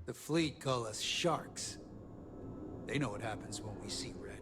The fleet call us sharks. They know what happens when we see red.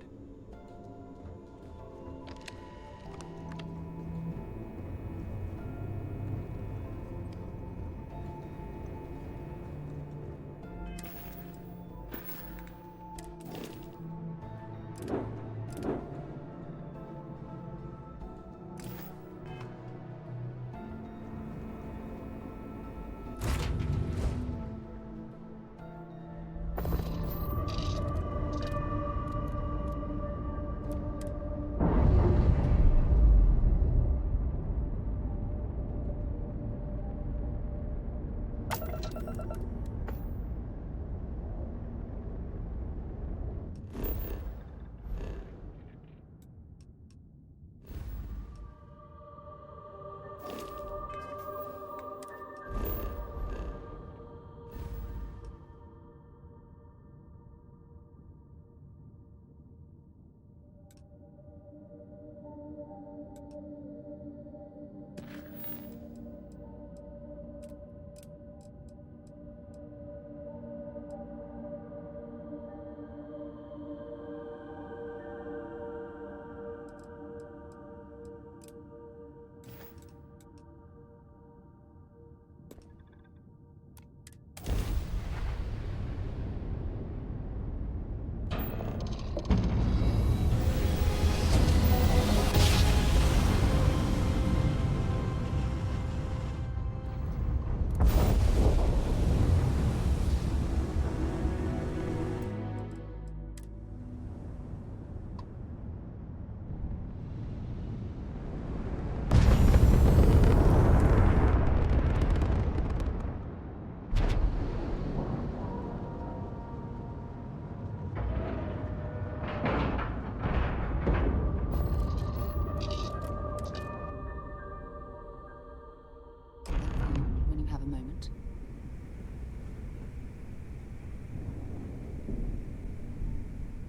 When you have a moment.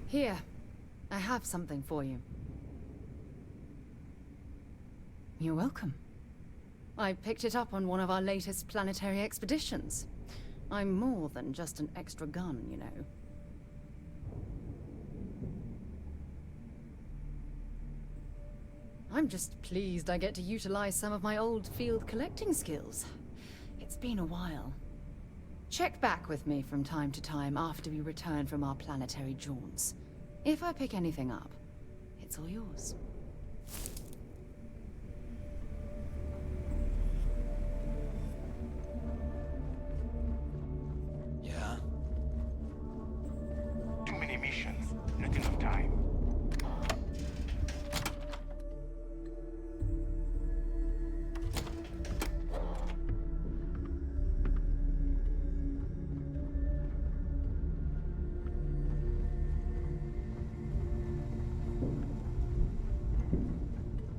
Here, I have something for you. You're welcome. I picked it up on one of our latest planetary expeditions. I'm more than just an extra gun, you know. I'm just pleased I get to utilize some of my old field collecting skills. It's been a while. Check back with me from time to time after we return from our planetary jaunts. If I pick anything up, it's all yours. Yeah? Too many missions, not enough time.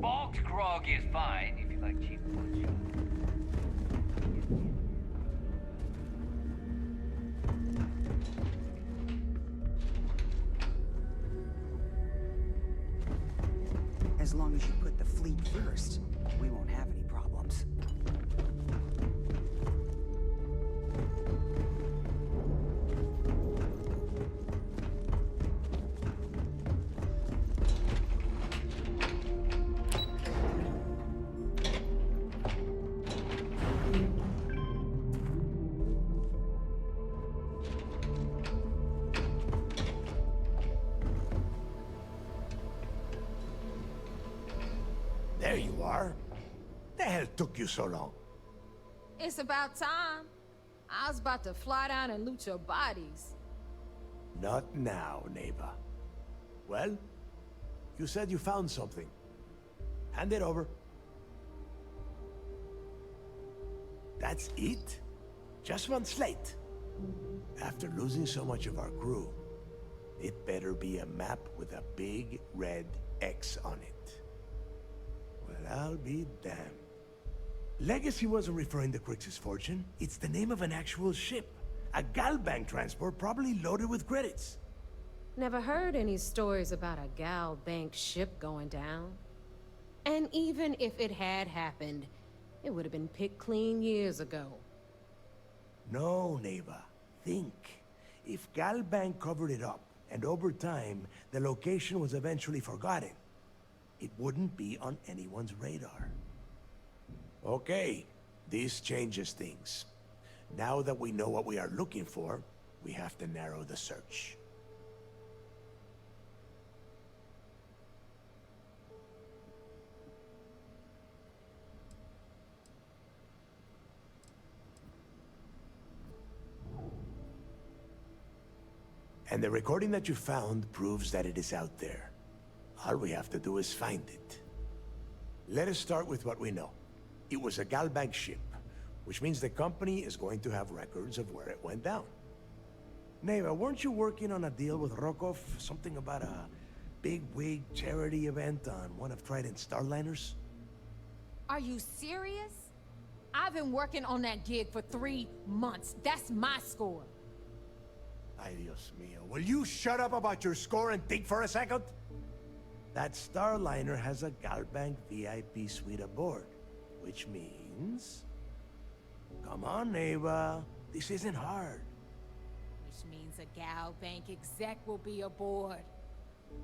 Bogged grog is fine if you like cheap punch. As long as you put the fleet first, we won't have any problems. There you are. The hell took you so long? It's about time. I was about to fly down and loot your bodies. Not now, neighbor. Well, you said you found something. Hand it over. That's it? Just one slate? After losing so much of our crew, it better be a map with a big red X on it. Well, I'll be damned. Legacy wasn't referring to Crix's fortune. It's the name of an actual ship. A Galbank transport probably loaded with credits. Never heard any stories about a Gal Bank ship going down. And even if it had happened, it would have been picked clean years ago. No, neighbor. think. If Gal Bank covered it up, and over time, the location was eventually forgotten, it wouldn't be on anyone's radar. Okay, this changes things. Now that we know what we are looking for, we have to narrow the search. And the recording that you found proves that it is out there. All we have to do is find it. Let us start with what we know. It was a Galbank ship, which means the company is going to have records of where it went down. Neva, weren't you working on a deal with Rokov? Something about a big-wig charity event on one of Trident's Starliners? Are you serious? I've been working on that gig for 3 months. That's my score. Ay, Dios mío. Will you shut up about your score and think for a second? That Starliner has a Galbank VIP suite aboard, which means... Come on, Neva. This isn't hard. Which means a Gal Bank exec will be aboard.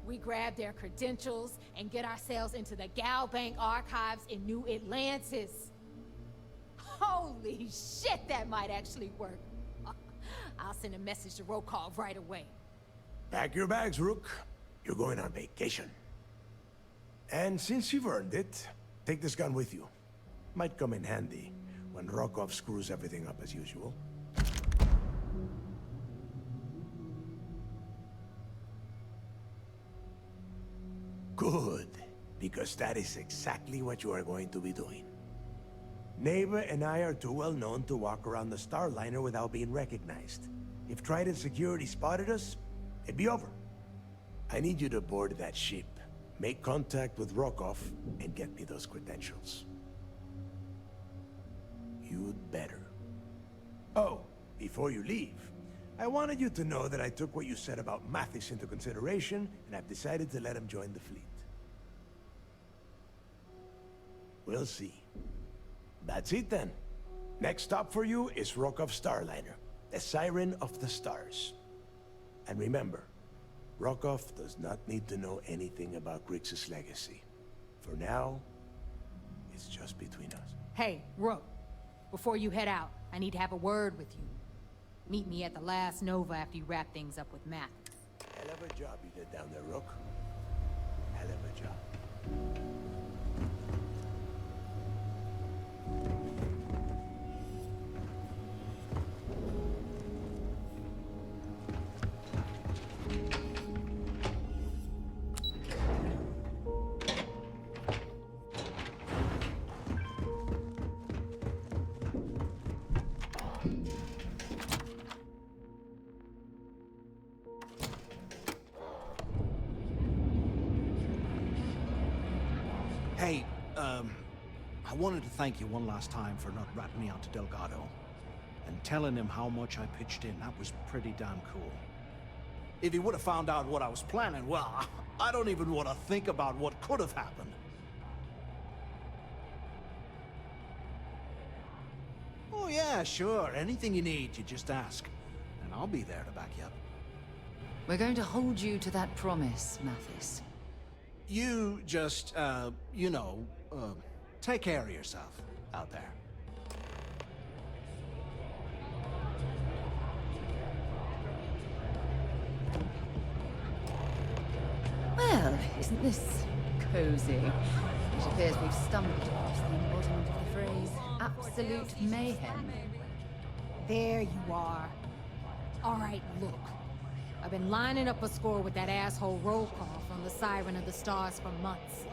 We grab their credentials and get ourselves into the Gal Bank archives in New Atlantis. Holy shit, that might actually work. I'll send a message to Rokov right away. Pack your bags, Rook. You're going on vacation. And since you've earned it, take this gun with you. Might come in handy when Rokov screws everything up as usual. Good, because that is exactly what you are going to be doing. Neva and I are too well known to walk around the Starliner without being recognized. If Trident Security spotted us, it'd be over. I need you to board that ship, make contact with Rokov, and get me those credentials. You'd better. Oh, before you leave, I wanted you to know that I took what you said about Mathis into consideration, and I've decided to let him join the fleet. We'll see. That's it then. Next stop for you is Rokov Starliner, the Siren of the Stars. And remember, Rokov does not need to know anything about Grixis' legacy. For now, it's just between us. Hey, Rook. Before you head out, I need to have a word with you. Meet me at the last Nova after you wrap things up with Matt. Hell of a job you did down there, Rook. Hell of a job. Hey, I wanted to thank you one last time for not ratting me out to Delgado. And telling him how much I pitched in. That was pretty damn cool. If he would have found out what I was planning, well, I don't even want to think about what could have happened. Oh yeah, sure. Anything you need, you just ask. And I'll be there to back you up. We're going to hold you to that promise, Mathis. You just, you know, take care of yourself out there. Well, isn't this cozy? It appears we've stumbled across the embodiment of the phrase absolute mayhem. There you are. All right, look. I've been lining up a score with that asshole roll call from the Siren of the Stars for months.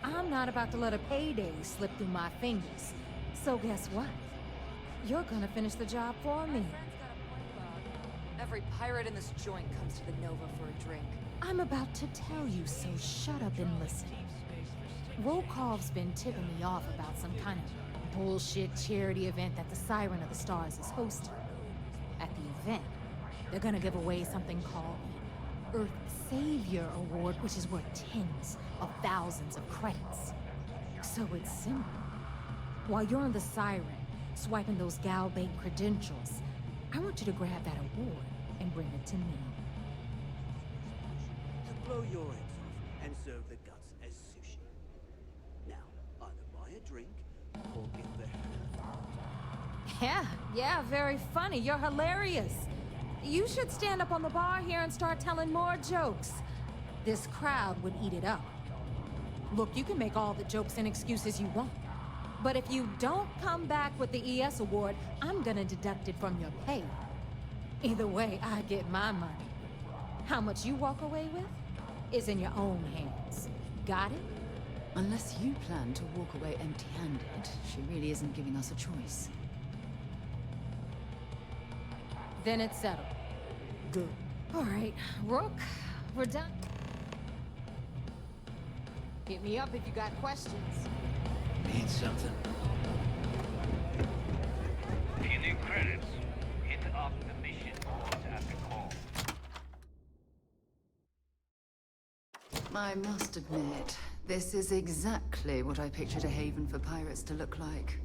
I'm not about to let a payday slip through my fingers. So guess what? You're gonna finish the job for me. Every pirate in this joint comes to the Nova for a drink. I'm about to tell you, so shut up and listen. Rokov's been tipping me off about some kind of bullshit charity event that the Siren of the Stars is hosting. At the event, they're gonna give away something called the Earth Savior Award, which is worth tens of thousands of credits. So it's simple. While you're on the Siren, swiping those Galbank credentials, I want you to grab that award and bring it to me. To blow your heads off and serve the guts as sushi. Now, either buy a drink or get the hell out. Yeah, very funny. You're hilarious. You should stand up on the bar here and start telling more jokes. This crowd would eat it up. Look, you can make all the jokes and excuses you want. But if you don't come back with the ES award, I'm gonna deduct it from your pay. Either way, I get my money. How much you walk away with is in your own hands. Got it? Unless you plan to walk away empty-handed, she really isn't giving us a choice. Then it's settled. Good. All right, Rook, we're done. Hit me up if you got questions. Need something? If you need credits, hit up the mission boards at the call. I must admit, this is exactly what I pictured a haven for pirates to look like.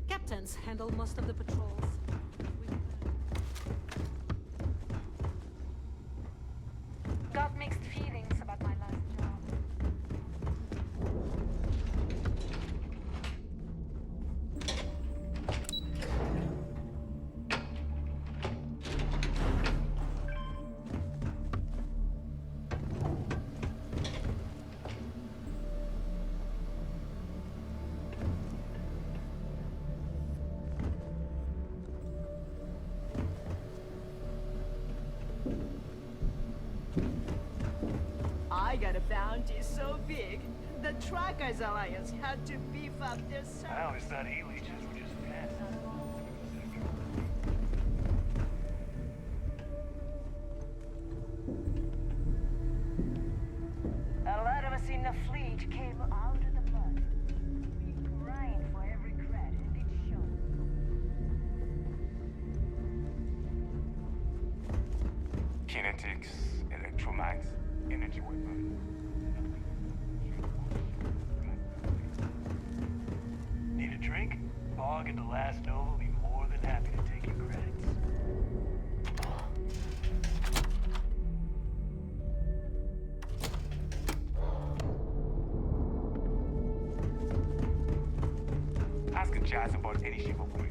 Captains handle most of the patrols. Got mixed feelings about my last job. I got a bounty so big, the Trackers Alliance had to beef up their I service. always thought E-leeches were just pests. A lot of us in the fleet came out of the mud. We grind for every credit it's shown. Kinetics, electromags, energy weapon. Need a drink? Bog and the last Nova will be more than happy to take your credits. Ask a jazz about any ship of way.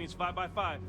means 5 by 5.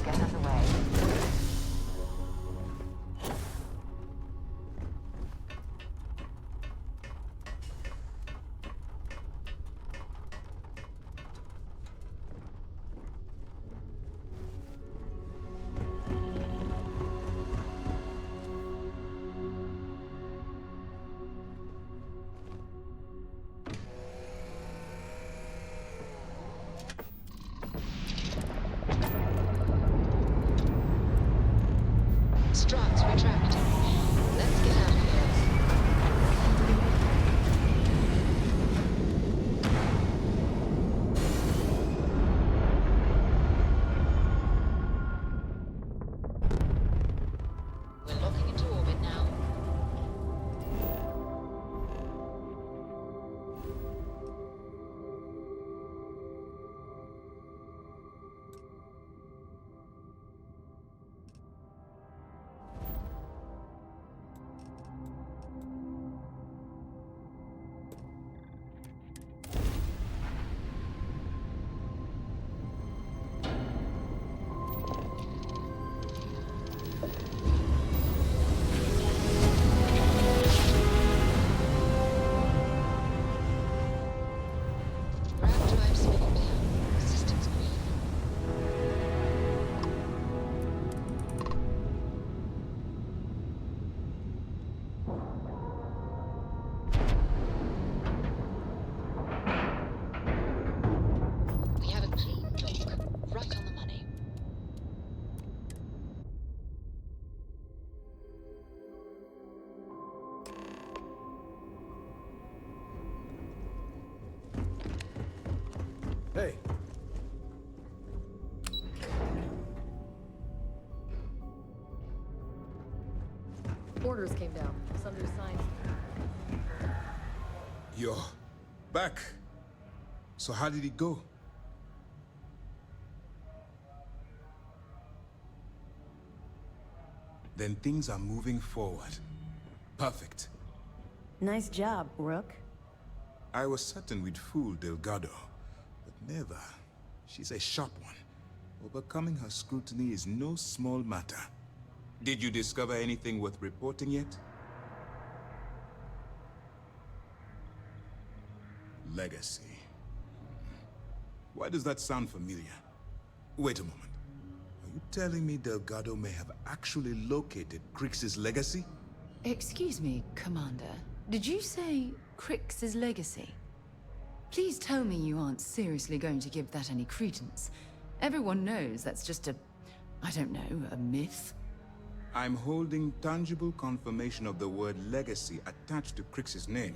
get underway. Struts retracting. Let's get out of here. We're locking into orbit now. Grav drive spinning down. Systems green. We have a clean dock. Right on the money. Hey, Orders came down. Sundry signs. You're back. So how did it go? Then things are moving forward. Perfect. Nice job, Rook. I was certain we'd fool Delgado, but never. She's a sharp one. Overcoming her scrutiny is no small matter. Did you discover anything worth reporting yet? Legacy. Why does that sound familiar? Wait a moment. Are you telling me Delgado may have actually located Crix's legacy? Excuse me, Commander. Did you say Crix's legacy? Please tell me you aren't seriously going to give that any credence. Everyone knows that's just I don't know, a myth. I'm holding tangible confirmation of the word legacy attached to Crix's name.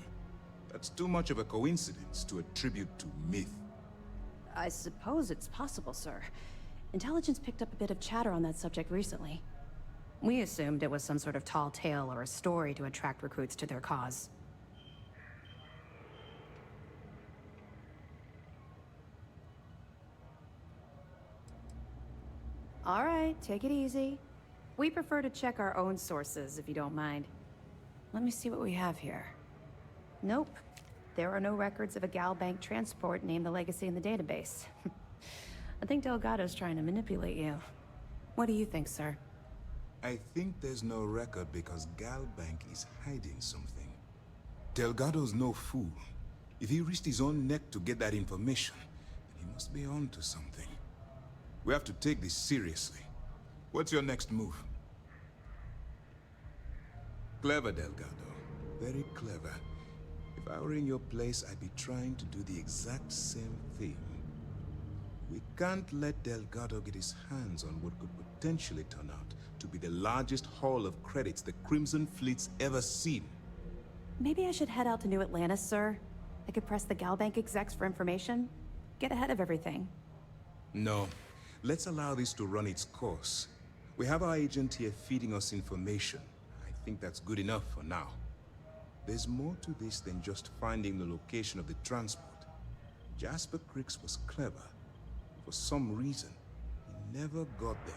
That's too much of a coincidence to attribute to myth. I suppose it's possible, sir. Intelligence picked up a bit of chatter on that subject recently. We assumed it was some sort of tall tale or a story to attract recruits to their cause. All right, take it easy. We prefer to check our own sources, if you don't mind. Let me see what we have here. Nope. There are no records of a Gal Bank transport named the Legacy in the database. I think Delgado's trying to manipulate you. What do you think, sir? I think there's no record because Gal Bank is hiding something. Delgado's no fool. If he risked his own neck to get that information, then he must be on to something. We have to take this seriously. What's your next move? Clever, Delgado. Very clever. If I were in your place, I'd be trying to do the exact same thing. We can't let Delgado get his hands on what could potentially turn out to be the largest haul of credits the Crimson Fleet's ever seen. Maybe I should head out to New Atlantis, sir. I could press the Gal Bank execs for information. Get ahead of everything. No. Let's allow this to run its course. We have our agent here feeding us information. I think that's good enough for now. There's more to this than just finding the location of the transport. Jasper Crix was clever. For some reason, he never got there.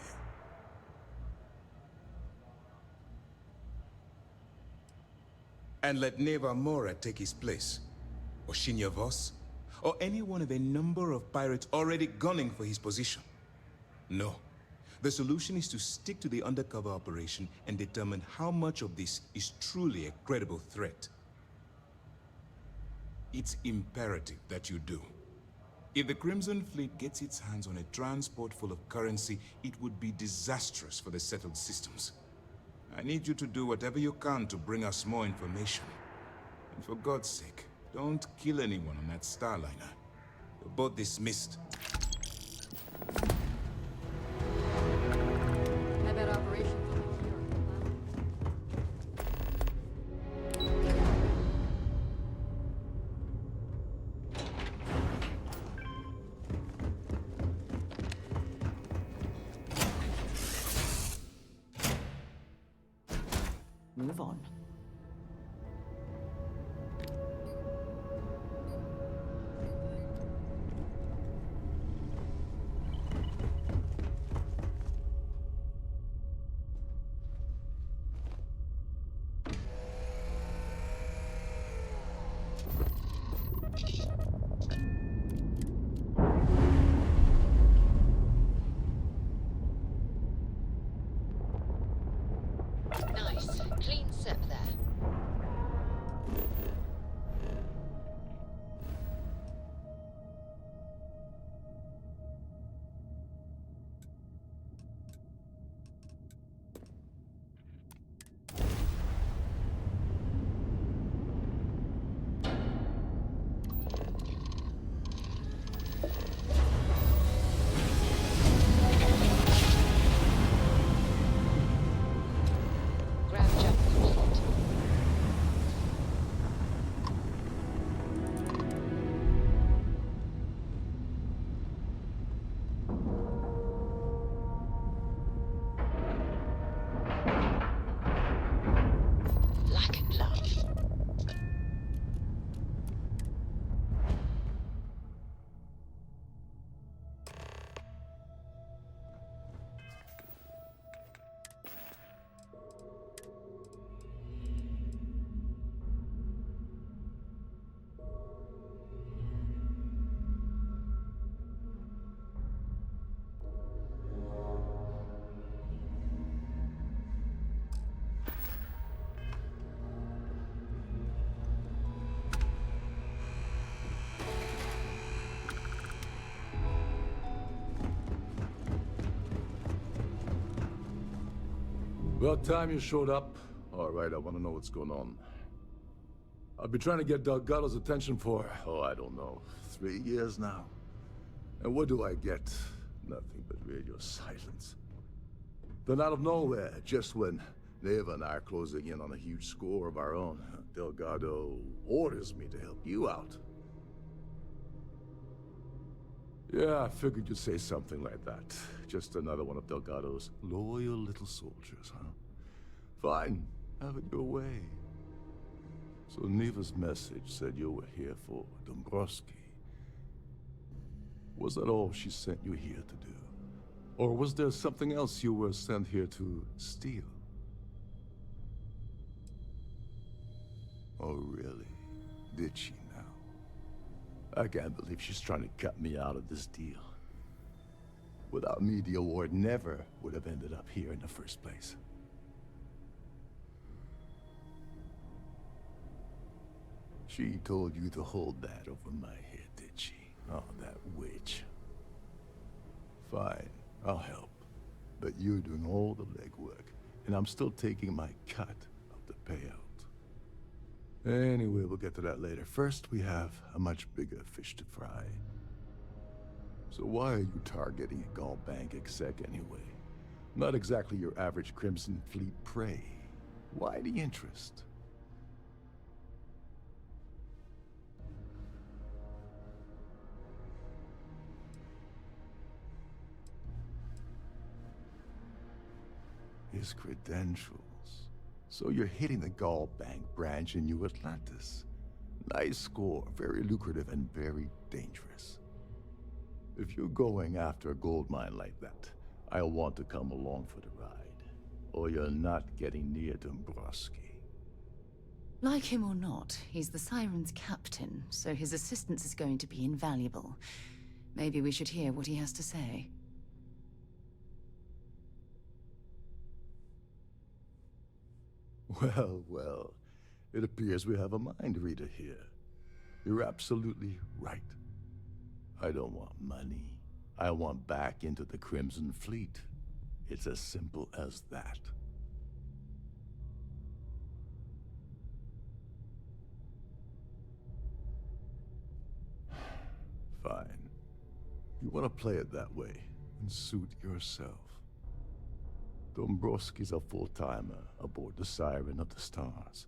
And let Neva Mora take his place. Or Shinya Voss. Or any one of a number of pirates already gunning for his position. No. The solution is to stick to the undercover operation and determine how much of this is truly a credible threat. It's imperative that you do. If the Crimson Fleet gets its hands on a transport full of currency, it would be disastrous for the settled systems. I need you to do whatever you can to bring us more information. And for God's sake, don't kill anyone on that Starliner. You're both dismissed. I bet operations will be here. Move on. Nice. Clean sep there. Grab jump complete. Like a glove. About time you showed up. All right, I want to know what's going on. I've been trying to get Delgado's attention for, I don't know, 3 years now. And what do I get? Nothing but radio silence. Then out of nowhere, just when Neva and I are closing in on a huge score of our own, Delgado orders me to help you out. Yeah, I figured you'd say something like that. Just another one of Delgado's loyal little soldiers, huh? Fine, have it your way. So Neva's message said you were here for Dombrowski. Was that all she sent you here to do? Or was there something else you were sent here to steal? Oh, really? Did she now? I can't believe she's trying to cut me out of this deal. Without me, the award never would have ended up here in the first place. She told you to hold that over my head, did she? Oh, that witch. Fine, I'll help. But you're doing all the legwork, and I'm still taking my cut of the payout. Anyway, we'll get to that later. First, we have a much bigger fish to fry. So why are you targeting a Gaul Bank exec anyway? Not exactly your average Crimson Fleet prey. Why the interest? His credentials. So you're hitting the Gaul Bank branch in New Atlantis. Nice score, very lucrative and very dangerous. If you're going after a gold mine like that, I'll want to come along for the ride. Or you're not getting near Dombrowski. Like him or not, he's the Siren's captain, so his assistance is going to be invaluable. Maybe we should hear what he has to say. Well, well. It appears we have a mind reader here. You're absolutely right. I don't want money. I want back into the Crimson Fleet. It's as simple as that. Fine. You want to play it that way, and suit yourself. Dombrowski's a full-timer aboard the Siren of the Stars.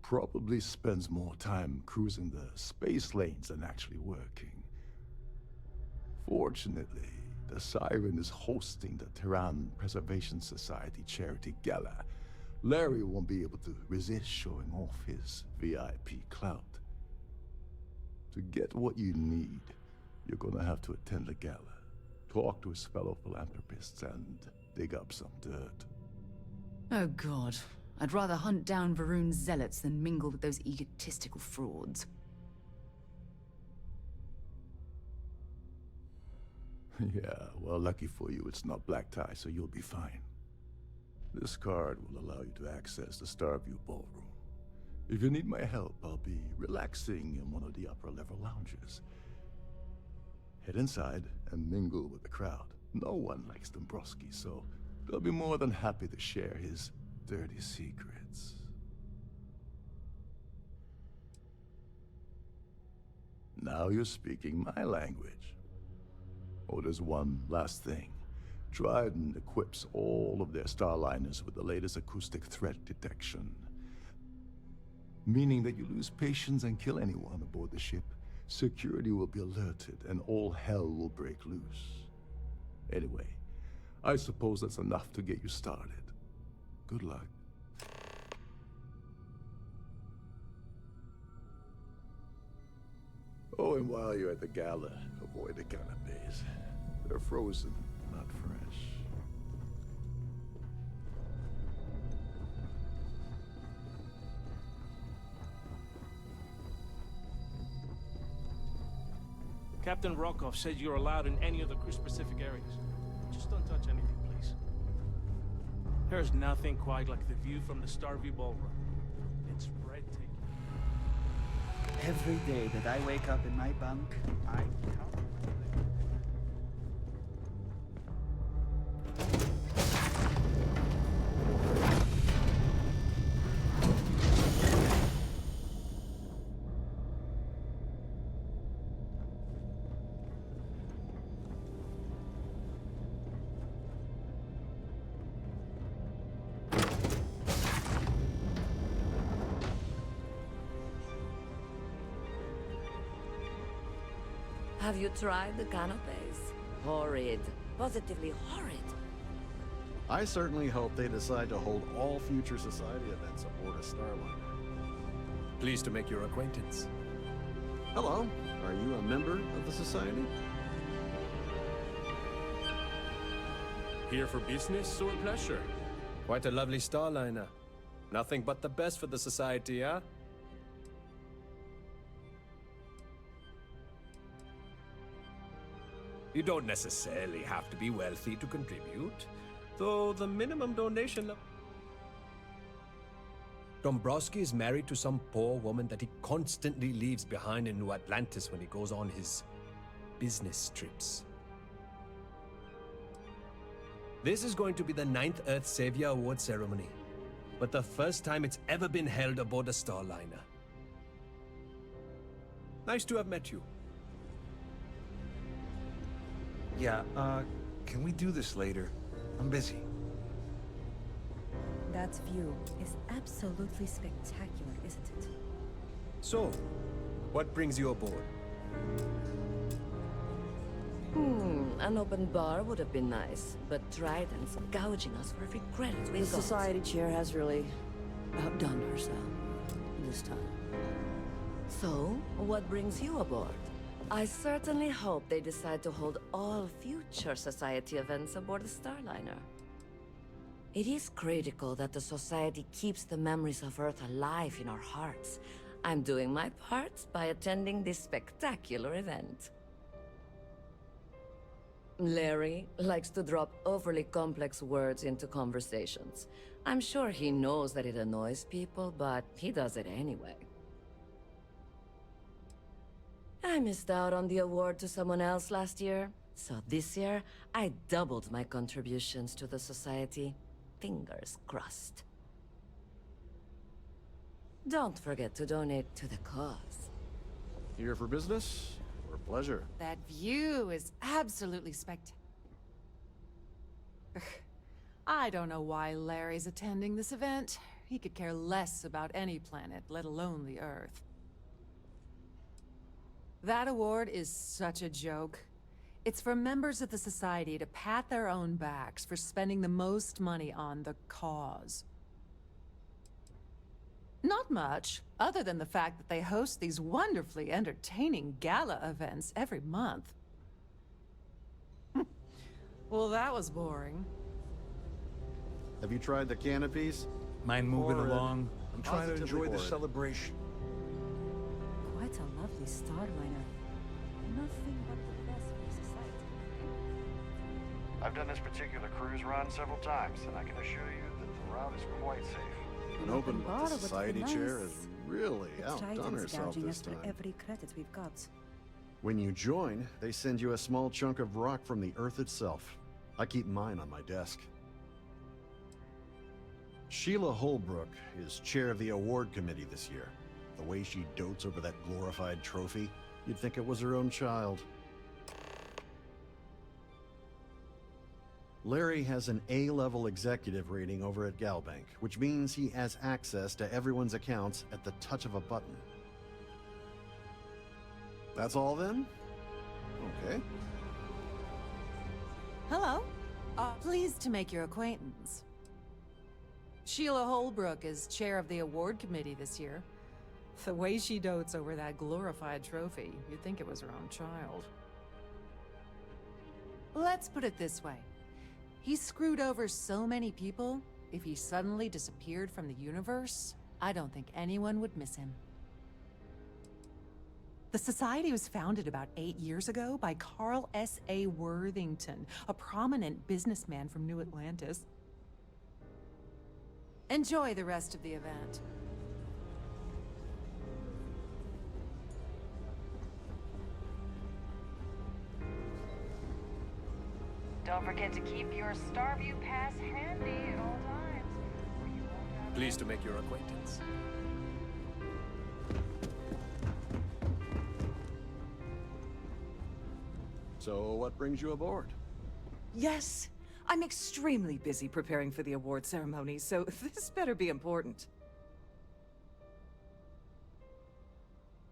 Probably spends more time cruising the space lanes than actually working. Fortunately, the Siren is hosting the Terran Preservation Society charity gala. Larry won't be able to resist showing off his VIP clout. To get what you need, you're gonna have to attend the gala, talk to his fellow philanthropists, and dig up some dirt. Oh god. I'd rather hunt down Varun's zealots than mingle with those egotistical frauds. Yeah, well, lucky for you, it's not black tie, so you'll be fine. This card will allow you to access the Starview Ballroom. If you need my help, I'll be relaxing in one of the upper-level lounges. Head inside and mingle with the crowd. No one likes Dombrowski, so they'll be more than happy to share his dirty secrets. Now you're speaking my language. Oh, there's one last thing. Dryden equips all of their starliners with the latest acoustic threat detection. Meaning that you lose patience and kill anyone aboard the ship, security will be alerted and all hell will break loose. Anyway, I suppose that's enough to get you started. Good luck. Oh, and while you're at the gala, avoid the canapes. They're frozen, not fresh. Captain Rokov said you're allowed in any of the crew-specific areas. Just don't touch anything, please. There's nothing quite like the view from the Starview Ballroom. It's breathtaking. Every day that I wake up in my bunk, I count. Have you tried the canapes? Horrid. Positively horrid. I certainly hope they decide to hold all future society events aboard a Starliner. Pleased to make your acquaintance. Hello. Are you a member of the society? Here for business or pleasure? Quite a lovely Starliner. Nothing but the best for the society, huh? You don't necessarily have to be wealthy to contribute, though the minimum donation level... Dombrowski is married to some poor woman that he constantly leaves behind in New Atlantis when he goes on his business trips. This is going to be the 9th Earth Savior Award ceremony, but the first time it's ever been held aboard a Starliner. Nice to have met you. Yeah, can we do this later? I'm busy. That view is absolutely spectacular, isn't it? So, what brings you aboard? An open bar would have been nice, but Dryden's gouging us for every credit we got. The society chair has really outdone herself this time. So, what brings you aboard? I certainly hope they decide to hold all future society events aboard the Starliner. It is critical that the society keeps the memories of Earth alive in our hearts. I'm doing my part by attending this spectacular event. Larry likes to drop overly complex words into conversations. I'm sure he knows that it annoys people, but he does it anyway. I missed out on the award to someone else last year, so this year I doubled my contributions to the society. Fingers crossed. Don't forget to donate to the cause. Here for business or pleasure? That view is absolutely spectacular. I don't know why Larry's attending this event. He could care less about any planet, let alone the Earth. That award is such a joke. It's for members of the society to pat their own backs for spending the most money on the cause. Not much, other than the fact that they host these wonderfully entertaining gala events every month. Well, that was boring. Have you tried the canopies? Mind moving Horrid. along? I'm trying to Positively enjoy the horrid. celebration. Quite a lovely starliner. Nothing but the best for society. I've done this particular cruise run several times, and I can assure you that the route is quite safe. An open Bottle would be society chair nice. has really The outdone Triton's herself gouging this us for time. every credit we've got. When you join, they send you a small chunk of rock from the Earth itself. I keep mine on my desk. Sheila Holbrook is chair of the award committee this year. The way she dotes over that glorified trophy, you'd think it was her own child. Larry has an A-level executive rating over at Galbank, which means he has access to everyone's accounts at the touch of a button. That's all then? Okay. Hello. Pleased to make your acquaintance. Sheila Holbrook is chair of the award committee this year. The way she dotes over that glorified trophy, you'd think it was her own child. Let's put it this way. He screwed over so many people, if he suddenly disappeared from the universe, I don't think anyone would miss him. The Society was founded about 8 years ago by Carl S.A. Worthington, a prominent businessman from New Atlantis. Enjoy the rest of the event. Don't forget to keep your Starview pass handy at all times. Pleased to make your acquaintance. So, what brings you aboard? Yes, I'm extremely busy preparing for the award ceremony, so this better be important.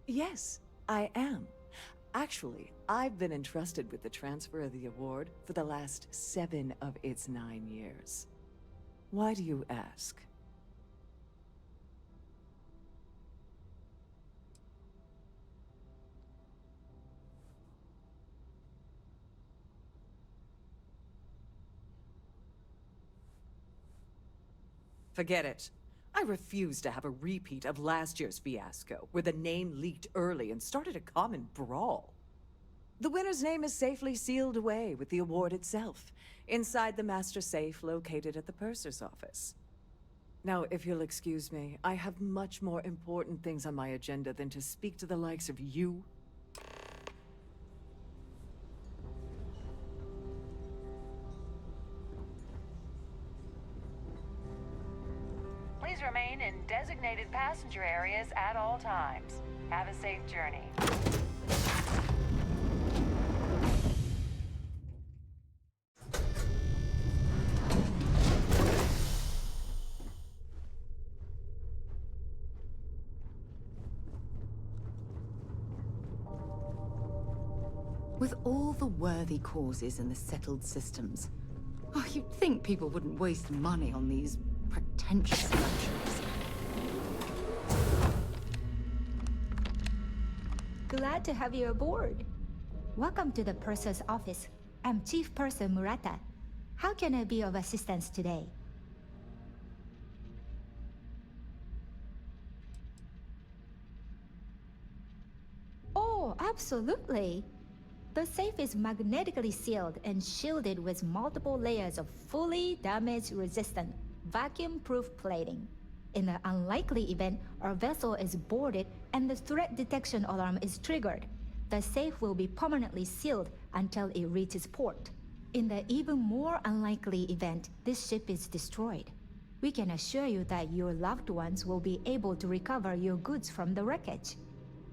Yes, I am. Actually, I've been entrusted with the transfer of the award for the last 7 of its 9 years. Why do you ask? Forget it. I refuse to have a repeat of last year's fiasco, where the name leaked early and started a common brawl. The winner's name is safely sealed away with the award itself, inside the master safe located at the purser's office. Now, if you'll excuse me, I have much more important things on my agenda than to speak to the likes of you. Please remain in designated passenger areas at all times. Have a safe journey. With all the worthy causes and the settled systems, you'd think people wouldn't waste money on these pretentious luxuries. Glad to have you aboard. Welcome to the purser's office. I'm Chief Purser Murata. How can I be of assistance today? Oh, absolutely. The safe is magnetically sealed and shielded with multiple layers of fully damage-resistant, vacuum-proof plating. In the unlikely event our vessel is boarded and the threat detection alarm is triggered, the safe will be permanently sealed until it reaches port. In the even more unlikely event this ship is destroyed, we can assure you that your loved ones will be able to recover your goods from the wreckage.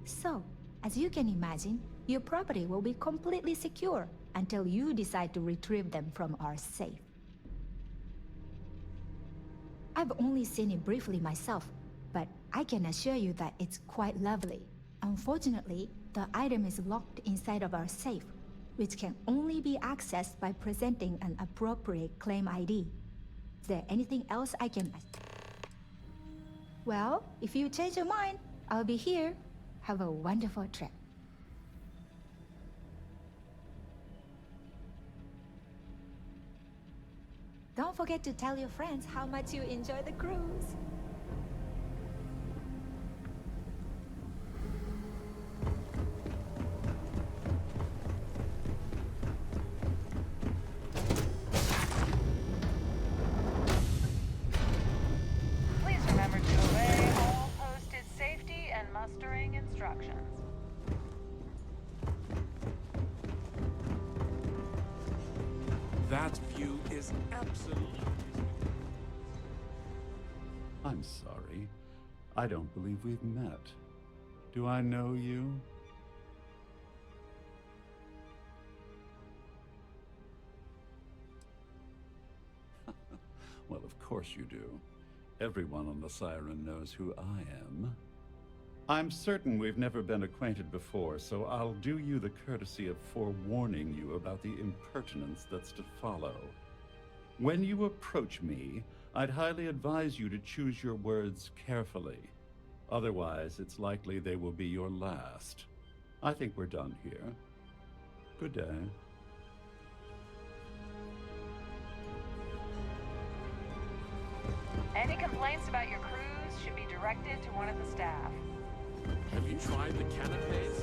So, as you can imagine, your property will be completely secure until you decide to retrieve them from our safe. I've only seen it briefly myself, but I can assure you that it's quite lovely. Unfortunately, the item is locked inside of our safe, which can only be accessed by presenting an appropriate claim ID. Is there anything else I can... Well, if you change your mind, I'll be here. Have a wonderful trip. Don't forget to tell your friends how much you enjoy the cruise. Please remember to obey all posted safety and mustering instructions. That view is absolutely... I'm sorry. I don't believe we've met. Do I know you? Well, of course you do. Everyone on the Siren knows who I am. I'm certain we've never been acquainted before, so I'll do you the courtesy of forewarning you about the impertinence that's to follow. When you approach me, I'd highly advise you to choose your words carefully. Otherwise, it's likely they will be your last. I think we're done here. Good day. Any complaints about your cruise should be directed to one of the staff. Have you tried the canapes?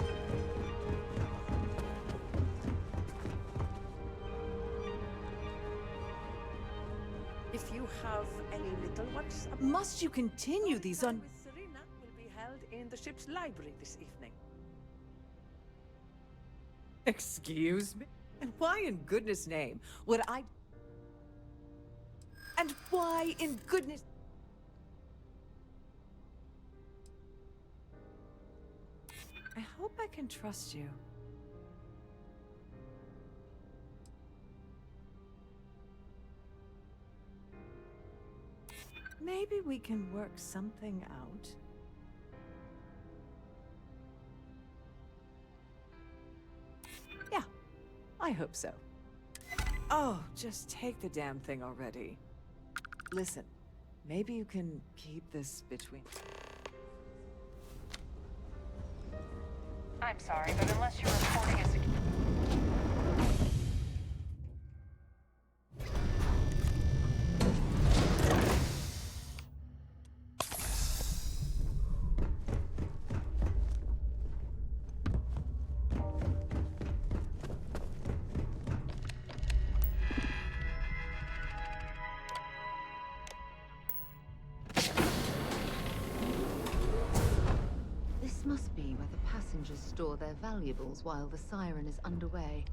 If you have any little ones... Must you continue these on... ...with Serena will be held in the ship's library this evening. Excuse me? And why in goodness name would I... And why in goodness... I hope I can trust you. Maybe we can work something out. Yeah, I hope so. Oh, just take the damn thing already. Listen, maybe you can keep this between... I'm sorry, but unless you're reporting a This must be where the passengers store their valuables while the Siren is underway.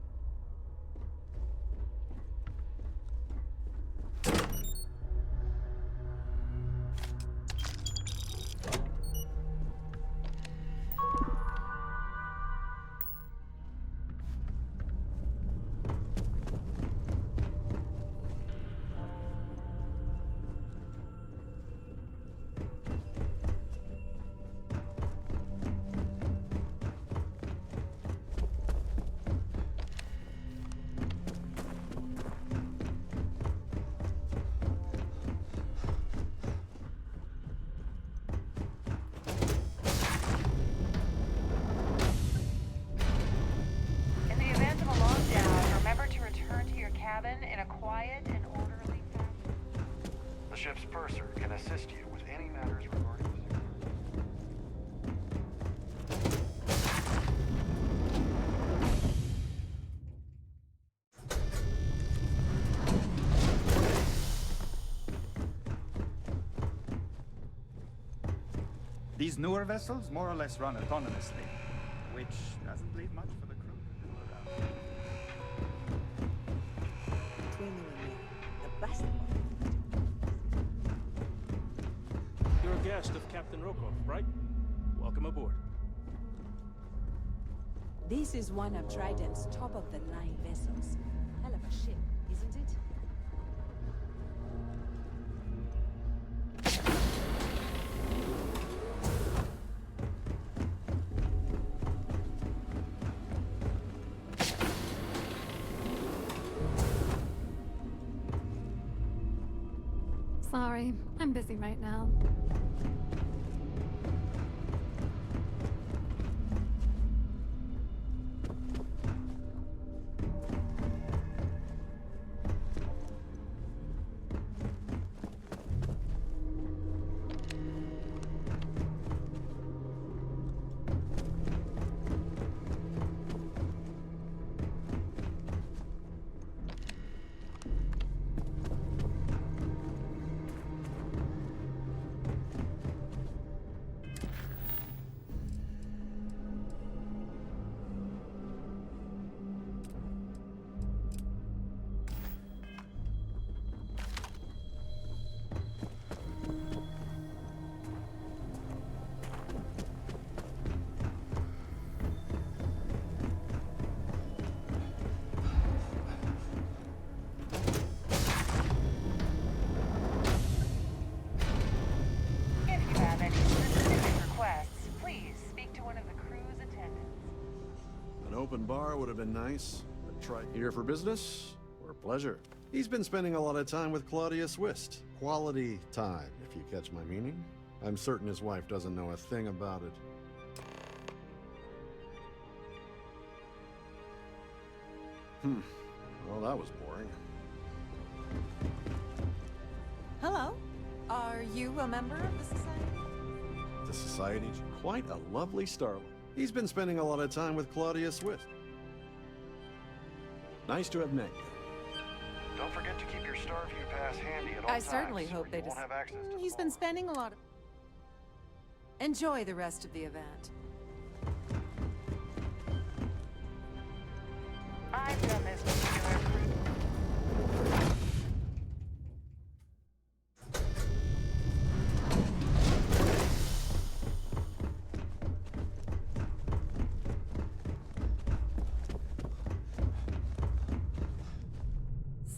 in a quiet and orderly fashion. The ship's purser can assist you with any matters regarding the... These newer vessels more or less run autonomously, which doesn't leave much for the crew to do around. Between you and me, the best one. You're a guest of Captain Rokov, right? Welcome aboard. This is one of Trident's top-of-the-line vessels. Hell of a ship, isn't it? Sorry, I'm busy right now. If you have any specific requests, please speak to one of the crew's attendants. An open bar would have been nice. But try here for business or pleasure. He's been spending a lot of time with Claudius Wist. Quality time, if you catch my meaning. I'm certain his wife doesn't know a thing about it. Well, that was boring. Hello. Are you a member of the Society? The Society's quite a lovely starlet. He's been spending a lot of time with Claudius Wist. Nice to have met you. Don't forget to keep your Starview pass handy at all I times. certainly hope or they you won't have access to He's been spending a lot of... Enjoy the rest of the event. I've done this particular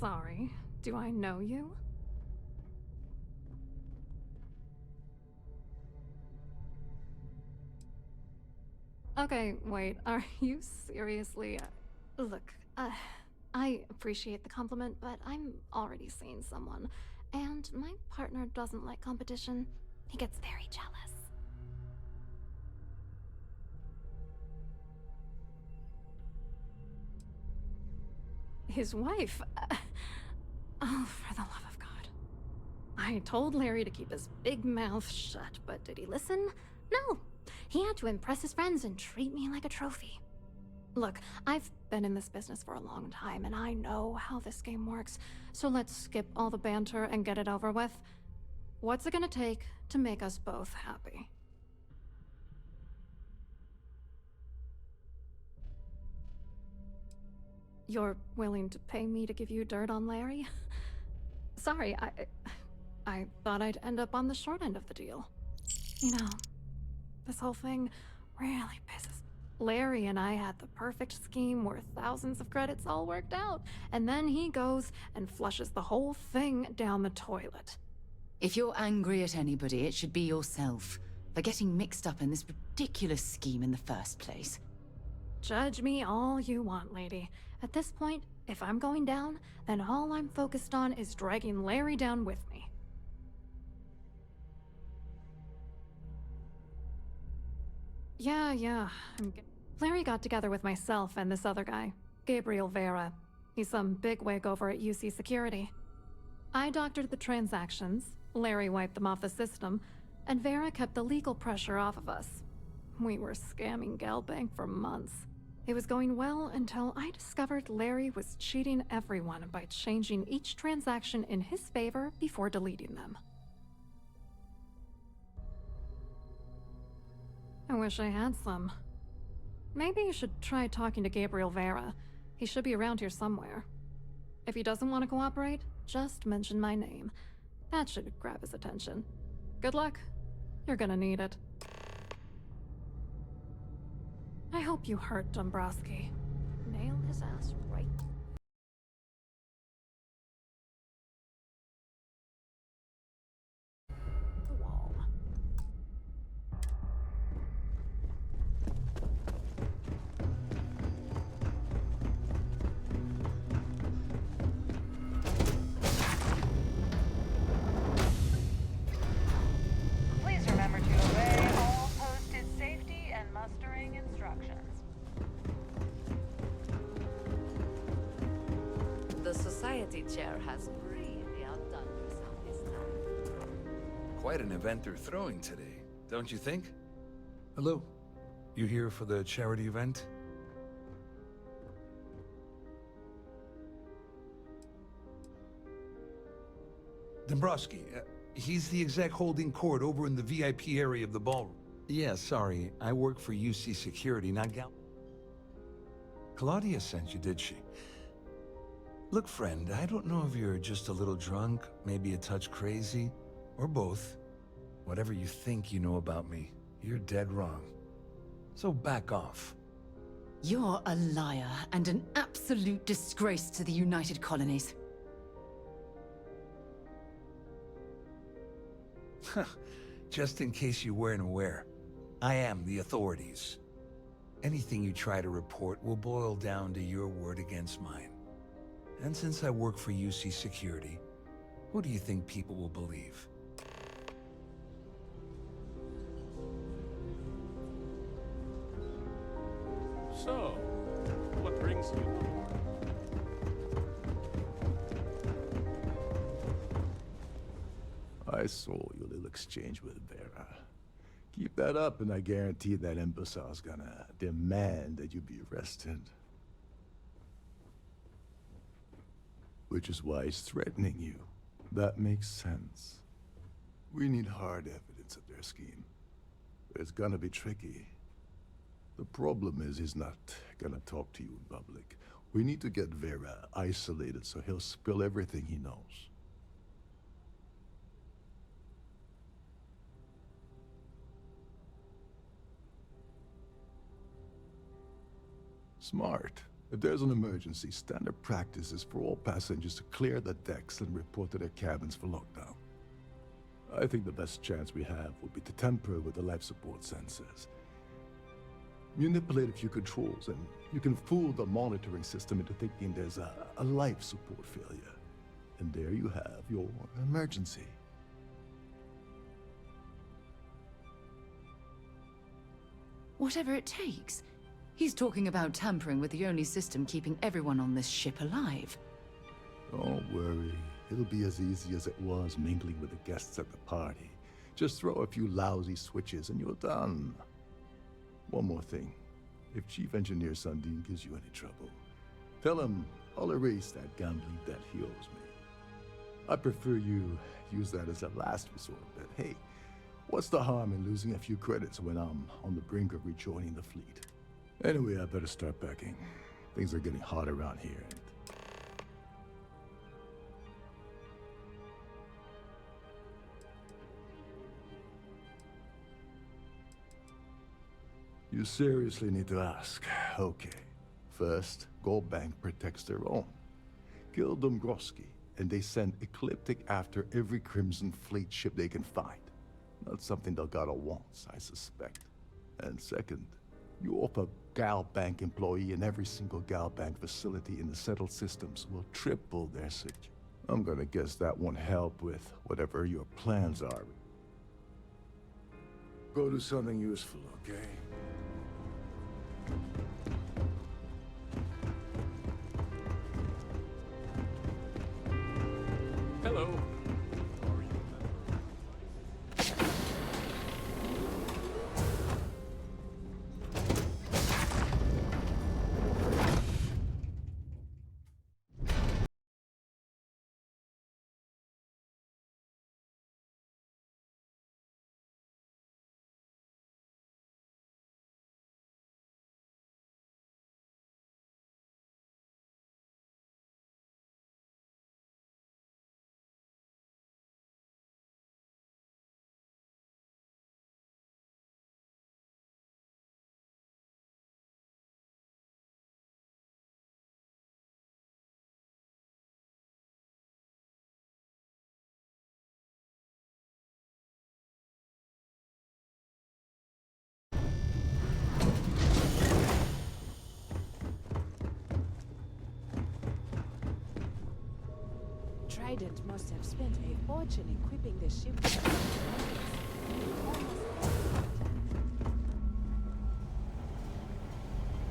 Sorry, do I know you? Okay, wait, are you seriously... Look, I appreciate the compliment, but I'm already seeing someone, and my partner doesn't like competition. He gets very jealous. His wife? Oh, for the love of God. I told Larry to keep his big mouth shut, but did he listen? No. He had to impress his friends and treat me like a trophy. Look, I've been in this business for a long time, and I know how this game works, so let's skip all the banter and get it over with. What's it gonna take to make us both happy? You're willing to pay me to give you dirt on Larry? Sorry, I thought I'd end up on the short end of the deal. You know, this whole thing really pisses. Larry and I had the perfect scheme where thousands of credits all worked out, and then he goes and flushes the whole thing down the toilet. If you're angry at anybody, it should be yourself for getting mixed up in this ridiculous scheme in the first place. Judge me all you want, lady. At this point, if I'm going down, then all I'm focused on is dragging Larry down with me. Yeah, Larry got together with myself and this other guy, Gabriel Vera. He's some bigwig over at UC Security. I doctored the transactions, Larry wiped them off the system, and Vera kept the legal pressure off of us. We were scamming Galbank for months. It was going well until I discovered Larry was cheating everyone by changing each transaction in his favor before deleting them. I wish I had some. Maybe you should try talking to Gabriel Vera. He should be around here somewhere. If he doesn't want to cooperate, just mention my name. That should grab his attention. Good luck. You're gonna need it. I hope you hurt Dombrowski. Nail his ass right. The wall. Please remember to obey all posted safety and mustering instructions. The society chair has really outdone herself this time. Quite an event they're throwing today, don't you think? Hello. You here for the charity event? Dombrowski, he's the exec holding court over in the VIP area of the ballroom. Yeah, sorry. I work for UC Security, not Gal... Claudia sent you, did she? Look, friend, I don't know if you're just a little drunk, maybe a touch crazy, or both. Whatever you think you know about me, you're dead wrong. So back off. You're a liar and an absolute disgrace to the United Colonies. Just in case you weren't aware, I am the authorities. Anything you try to report will boil down to your word against mine. And since I work for UC Security, who do you think people will believe? So, what brings you? I saw your little exchange with Vera. Keep that up and I guarantee that imbecile's gonna demand that you be arrested. Which is why he's threatening you. That makes sense. We need hard evidence of their scheme. But it's gonna be tricky. The problem is he's not gonna talk to you in public. We need to get Vera isolated so he'll spill everything he knows. Smart. If there's an emergency, standard practice is for all passengers to clear the decks and report to their cabins for lockdown. I think the best chance we have would be to tamper with the life support sensors. Manipulate a few controls, and you can fool the monitoring system into thinking there's a life support failure. And there you have your emergency. Whatever it takes. He's talking about tampering with the only system keeping everyone on this ship alive. Don't worry. It'll be as easy as it was mingling with the guests at the party. Just throw a few lousy switches and you're done. One more thing. If Chief Engineer Sundin gives you any trouble, tell him I'll erase that gambling debt he owes me. I prefer you use that as a last resort, but hey, what's the harm in losing a few credits when I'm on the brink of rejoining the fleet? Anyway, I better start packing. Things are getting hot around here. You seriously need to ask. Okay. First, Gold Bank protects their own. Kill Dombrowski, and they send Ecliptic after every Crimson Fleet ship they can find. Not something Delgado wants, I suspect. And second, you offer Gal Bank employee in every single Gal Bank facility in the settled systems will triple their security. I'm gonna guess that won't help with whatever your plans are. Go do something useful, okay? Hello. Trident must have spent a fortune equipping the ship with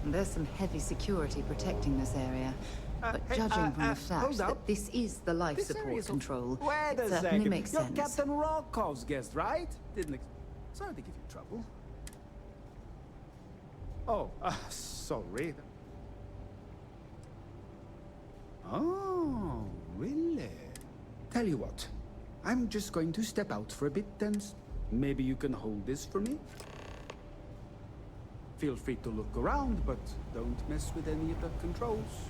There's some heavy security protecting this area. But judging from the fact that this is the life support control, Wait it a certainly second. makes You're sense. Captain Rokov's guest, right? Sorry to give you trouble. Oh, sorry. Oh, really? Tell you what, I'm just going to step out for a bit and maybe you can hold this for me? Feel free to look around, but don't mess with any of the controls.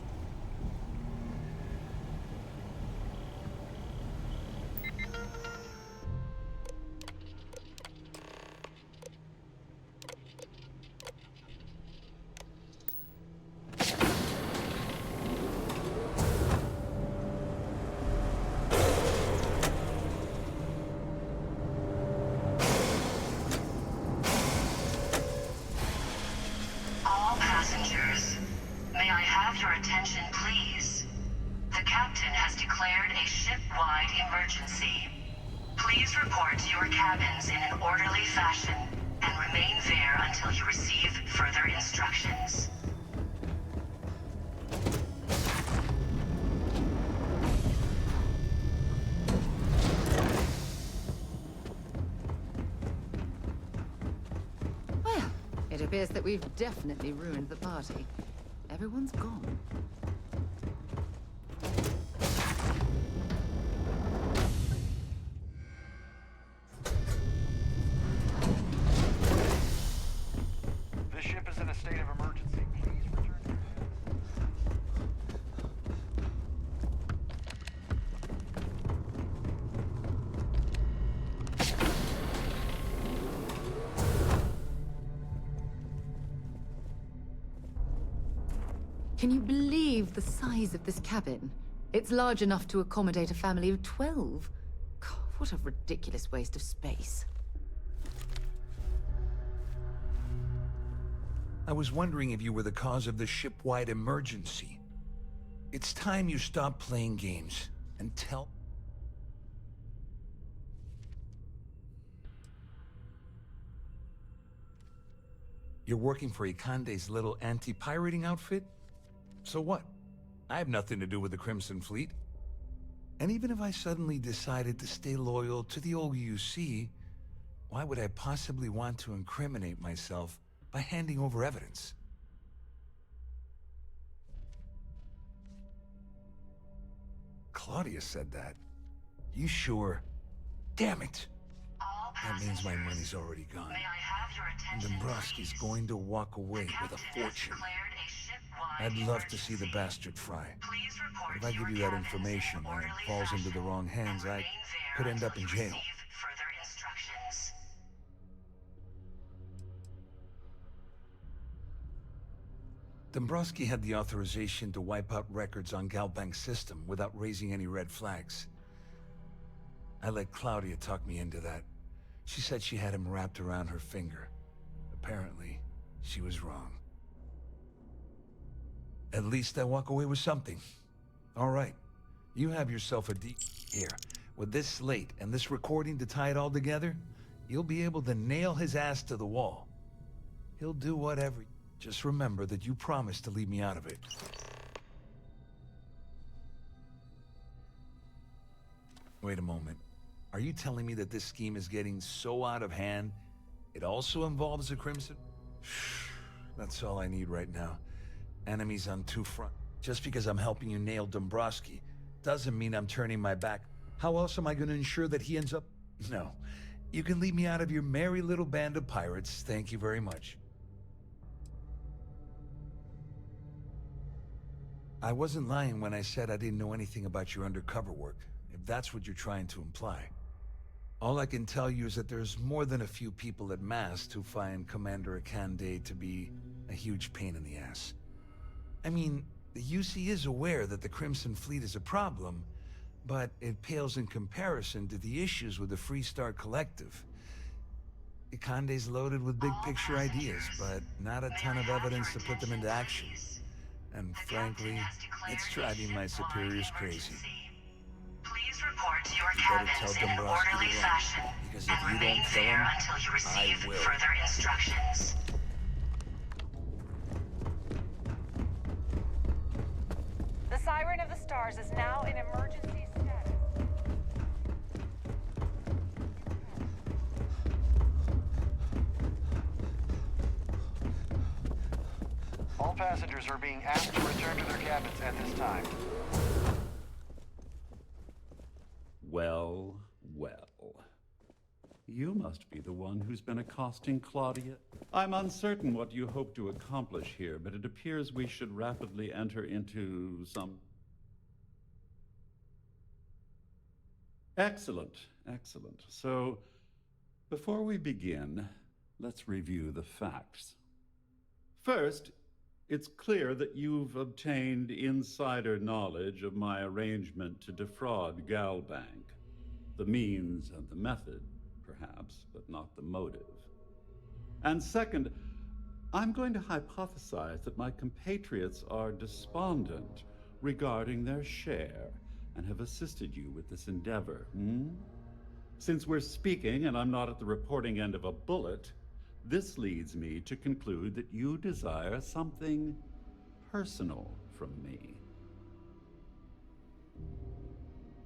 All passengers, may I have your attention, please? The captain has declared a ship-wide emergency. Please report to your cabins in an orderly fashion and remain there until you receive further instructions. Well, it appears that we've definitely ruined the party. Everyone's gone. This ship is in a state of emergency. Please return. Can you believe the size of this cabin? It's large enough to accommodate a family of 12. God, what a ridiculous waste of space. I was wondering if you were the cause of the ship-wide emergency. It's time you stop playing games and tell... You're working for Ikande's little anti-pirating outfit? So what? I have nothing to do with the Crimson Fleet. And even if I suddenly decided to stay loyal to the old UC, why would I possibly want to incriminate myself by handing over evidence? Claudia said that. You sure? Damn it! That means my money's already gone. And Dombrowski's going to walk away with a fortune. I'd love to see the bastard fry. But if I give you that information and it falls into the wrong hands, I could end up in jail. Dombrowski had the authorization to wipe out records on Galbank's system without raising any red flags. I let Claudia talk me into that. She said she had him wrapped around her finger. Apparently, she was wrong. At least I walk away with something. All right, you have yourself a Here, with this slate and this recording to tie it all together, you'll be able to nail his ass to the wall. He'll do whatever. Just remember that you promised to leave me out of it. Wait a moment. Are you telling me that this scheme is getting so out of hand, it also involves the Crimson? That's all I need right now. Enemies on two fronts. Just because I'm helping you nail Dombrowski doesn't mean I'm turning my back. How else am I going to ensure that he ends up... No. You can leave me out of your merry little band of pirates. Thank you very much. I wasn't lying when I said I didn't know anything about your undercover work, if that's what you're trying to imply. All I can tell you is that there's more than a few people at Mast who find Commander Ikande to be a huge pain in the ass. I mean, the UC is aware that the Crimson Fleet is a problem, but it pales in comparison to the issues with the Freestar Collective. Ikande's loaded with big picture ideas, but not a ton of evidence to put them into action. And frankly, it's driving my superiors crazy. report to your You better cabins tell in an Dombrowski to orderly run, fashion because and if you remain don't kill there him, until you I receive will. further instructions. The Siren of the Stars is now in emergency status. All passengers are being asked to return to their cabins at this time. Well, well. You must be the one who's been accosting Claudia. I'm uncertain what you hope to accomplish here, but it appears we should rapidly enter into some... Excellent, excellent. So, before we begin, let's review the facts. First, it's clear that you've obtained insider knowledge of my arrangement to defraud Galbank. The means and the method, perhaps, but not the motive. And second, I'm going to hypothesize that my compatriots are despondent regarding their share and have assisted you with this endeavor, Since we're speaking and I'm not at the reporting end of a bullet, this leads me to conclude that you desire something personal from me.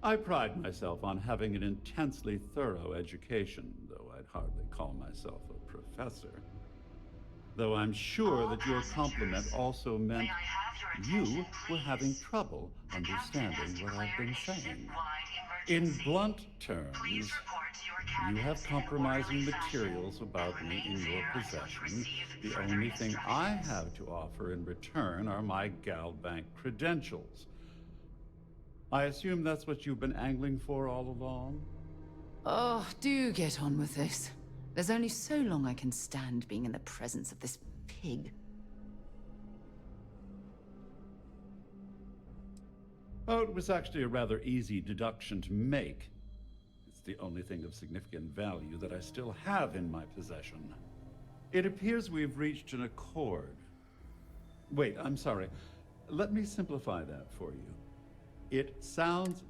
I pride myself on having an intensely thorough education, though I'd hardly call myself a professor. Though I'm sure that your compliment also meant you were having trouble understanding what I've been saying. In blunt terms, you have compromising materials about me in your possession. The only thing I have to offer in return are my Galbank credentials. I assume that's what you've been angling for all along? Oh, do get on with this. There's only so long I can stand being in the presence of this pig. Oh, it was actually a rather easy deduction to make. It's the only thing of significant value that I still have in my possession. It appears we've reached an accord. Wait, I'm sorry. Let me simplify that for you. It sounds...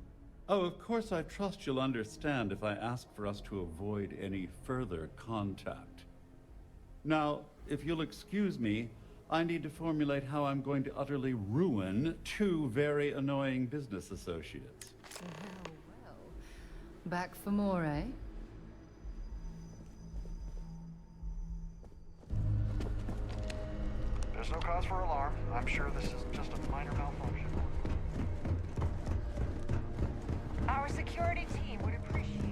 Oh, of course, I trust you'll understand if I ask for us to avoid any further contact. Now, if you'll excuse me, I need to formulate how I'm going to utterly ruin two very annoying business associates. Well. Back for more, eh? There's no cause for alarm. I'm sure this is just a minor malfunction. Our security team would appreciate it.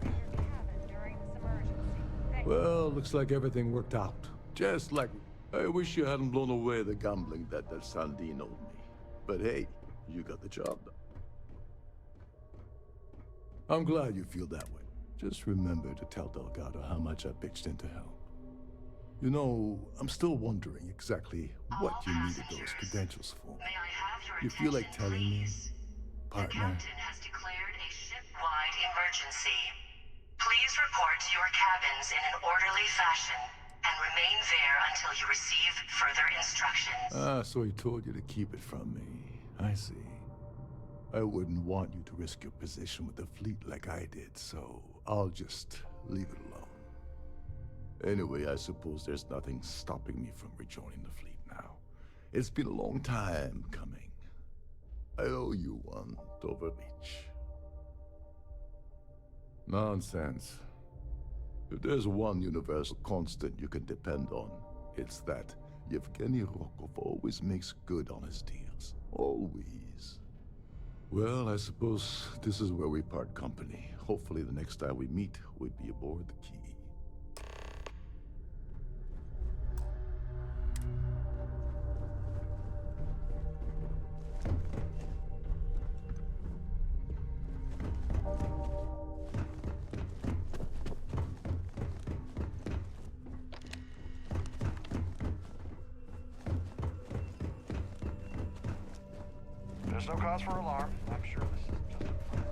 In your cabin during this emergency. Well, looks like everything worked out. Just like... I wish you hadn't blown away the gambling debt that Sandine owed me. But hey, you got the job done. I'm glad you feel that way. Just remember to tell Delgado how much I pitched in to help. You know, I'm still wondering exactly what you needed those credentials for. You feel like telling me, partner? The captain has declared a ship-wide emergency. Please report to your cabins in an orderly fashion and remain there until you receive further instructions. Ah, so he told you to keep it from me. I see. I wouldn't want you to risk your position with the fleet like I did, so I'll just leave it alone. Anyway, I suppose there's nothing stopping me from rejoining the fleet now. It's been a long time coming. I owe you one, Doverbeach. Nonsense. If there's one universal constant you can depend on, it's that Yevgeny Rokov always makes good on his deals. Always. Well, I suppose this is where we part company. Hopefully the next time we meet, we'll be aboard the Key. There's no cause for alarm. I'm sure this is just a minor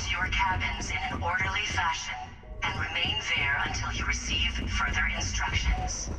to your cabins in an orderly fashion and remain there until you receive further instructions.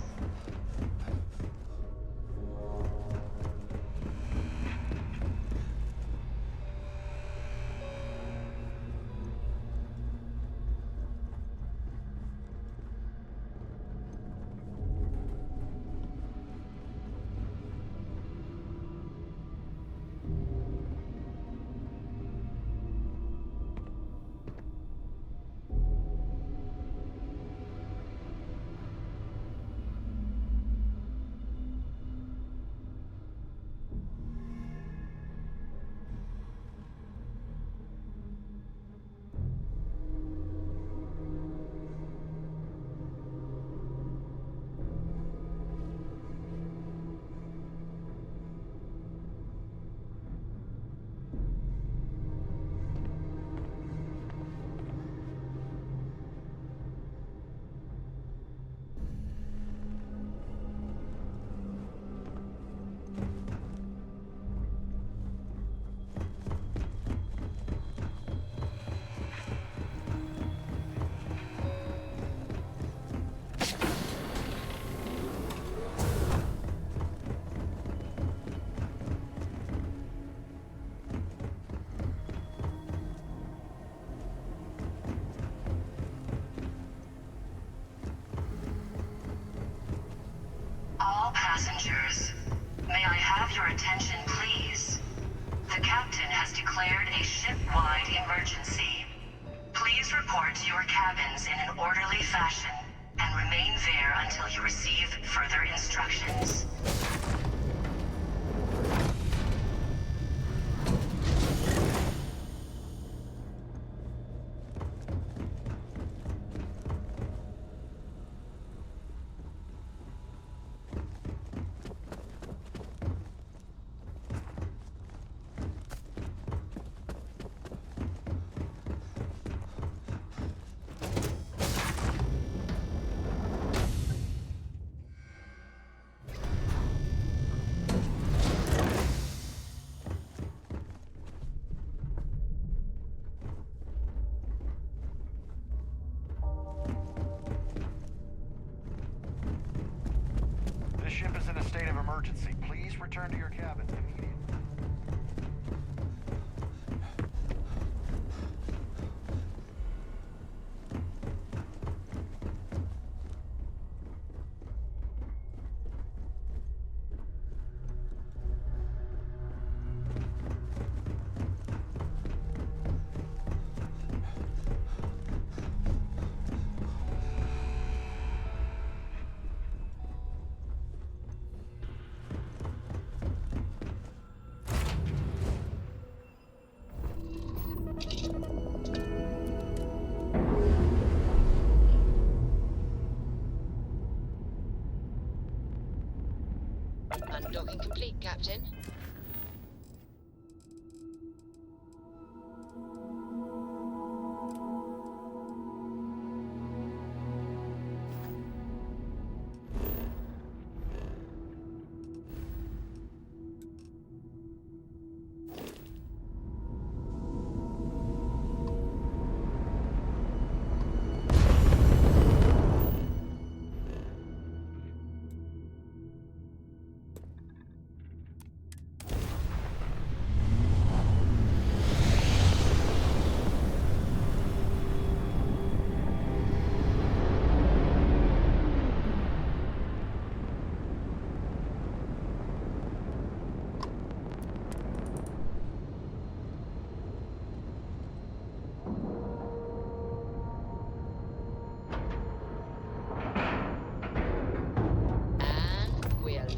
All passengers, may I have your attention, please? The captain has declared a ship-wide emergency. Please report to your cabins in an orderly fashion and remain there until you receive further instructions. This ship is in a state of emergency. Please return to your cabins immediately. Undocking complete, Captain.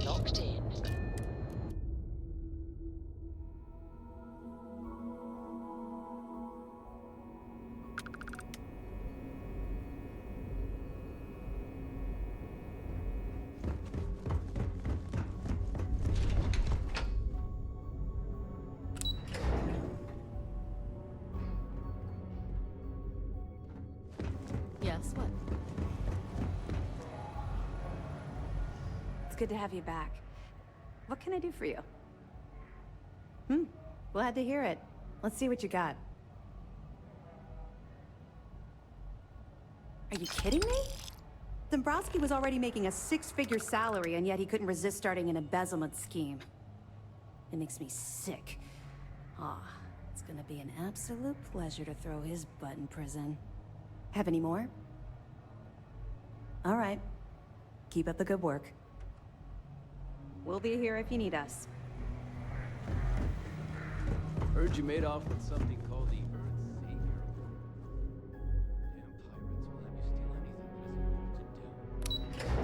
Locked in. Yes, what? It's good to have you back. What can I do for you? Glad to hear it. Let's see what you got. Are you kidding me? Dombrowski was already making a six-figure salary, and yet he couldn't resist starting an embezzlement scheme. It makes me sick. It's gonna be an absolute pleasure to throw his butt in prison. Have any more? All right. Keep up the good work. We'll be here if you need us. Heard you made off with something called the Earth Savior. Damn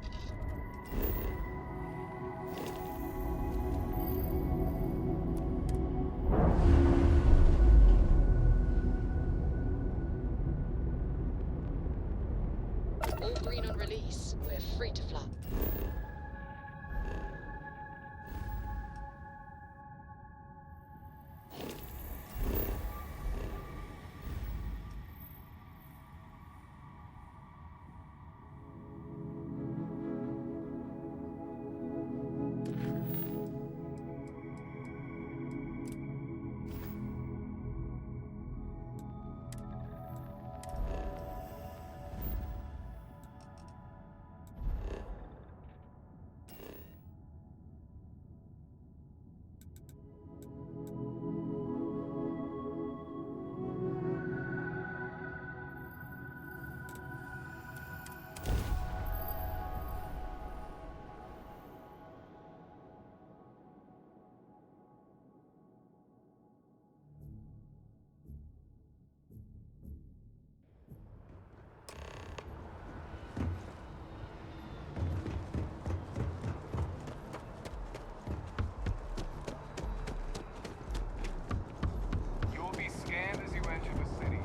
pirates will let you steal anything that isn't yours to do. All green on release. We're free to fly. You will be scanned as you enter the city.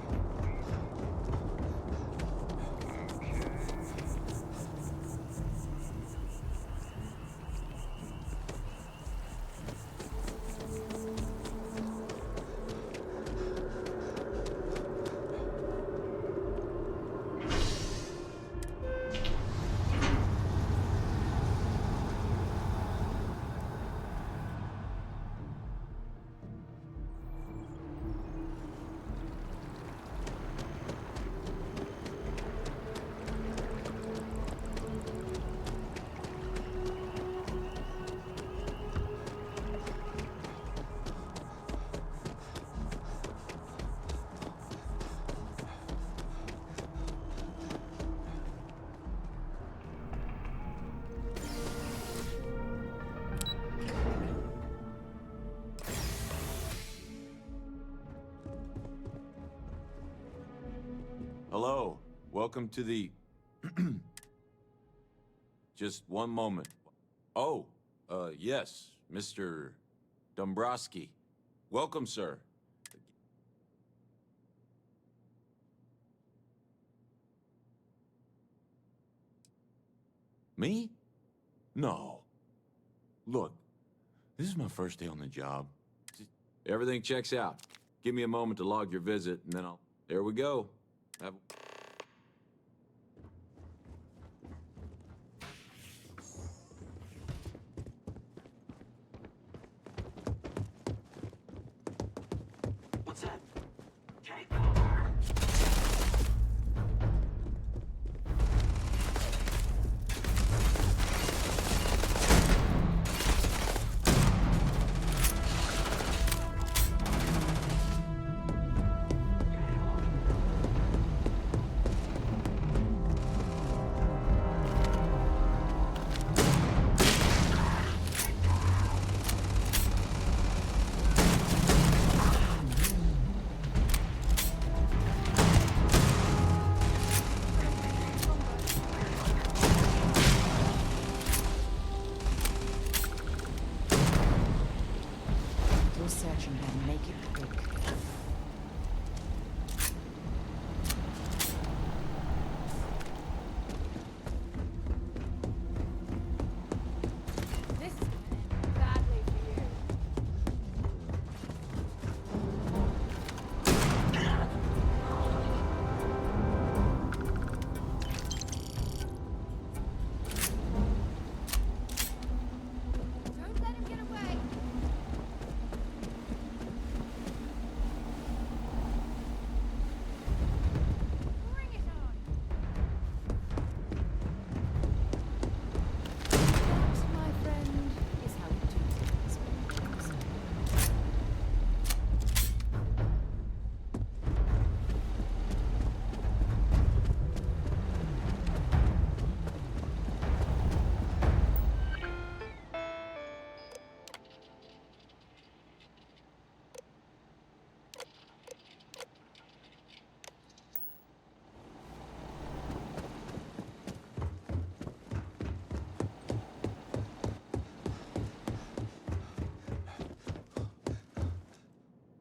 Hello, welcome to the... Just one moment. Oh, yes, Mr. Dombrowski. Welcome, sir. Me? No. Look, this is my first day on the job. Everything checks out. Give me a moment to log your visit, and then I'll... There we go. Have... What's that? Take cover.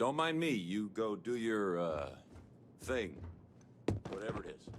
don't mind me. You go do your, thing. Whatever it is.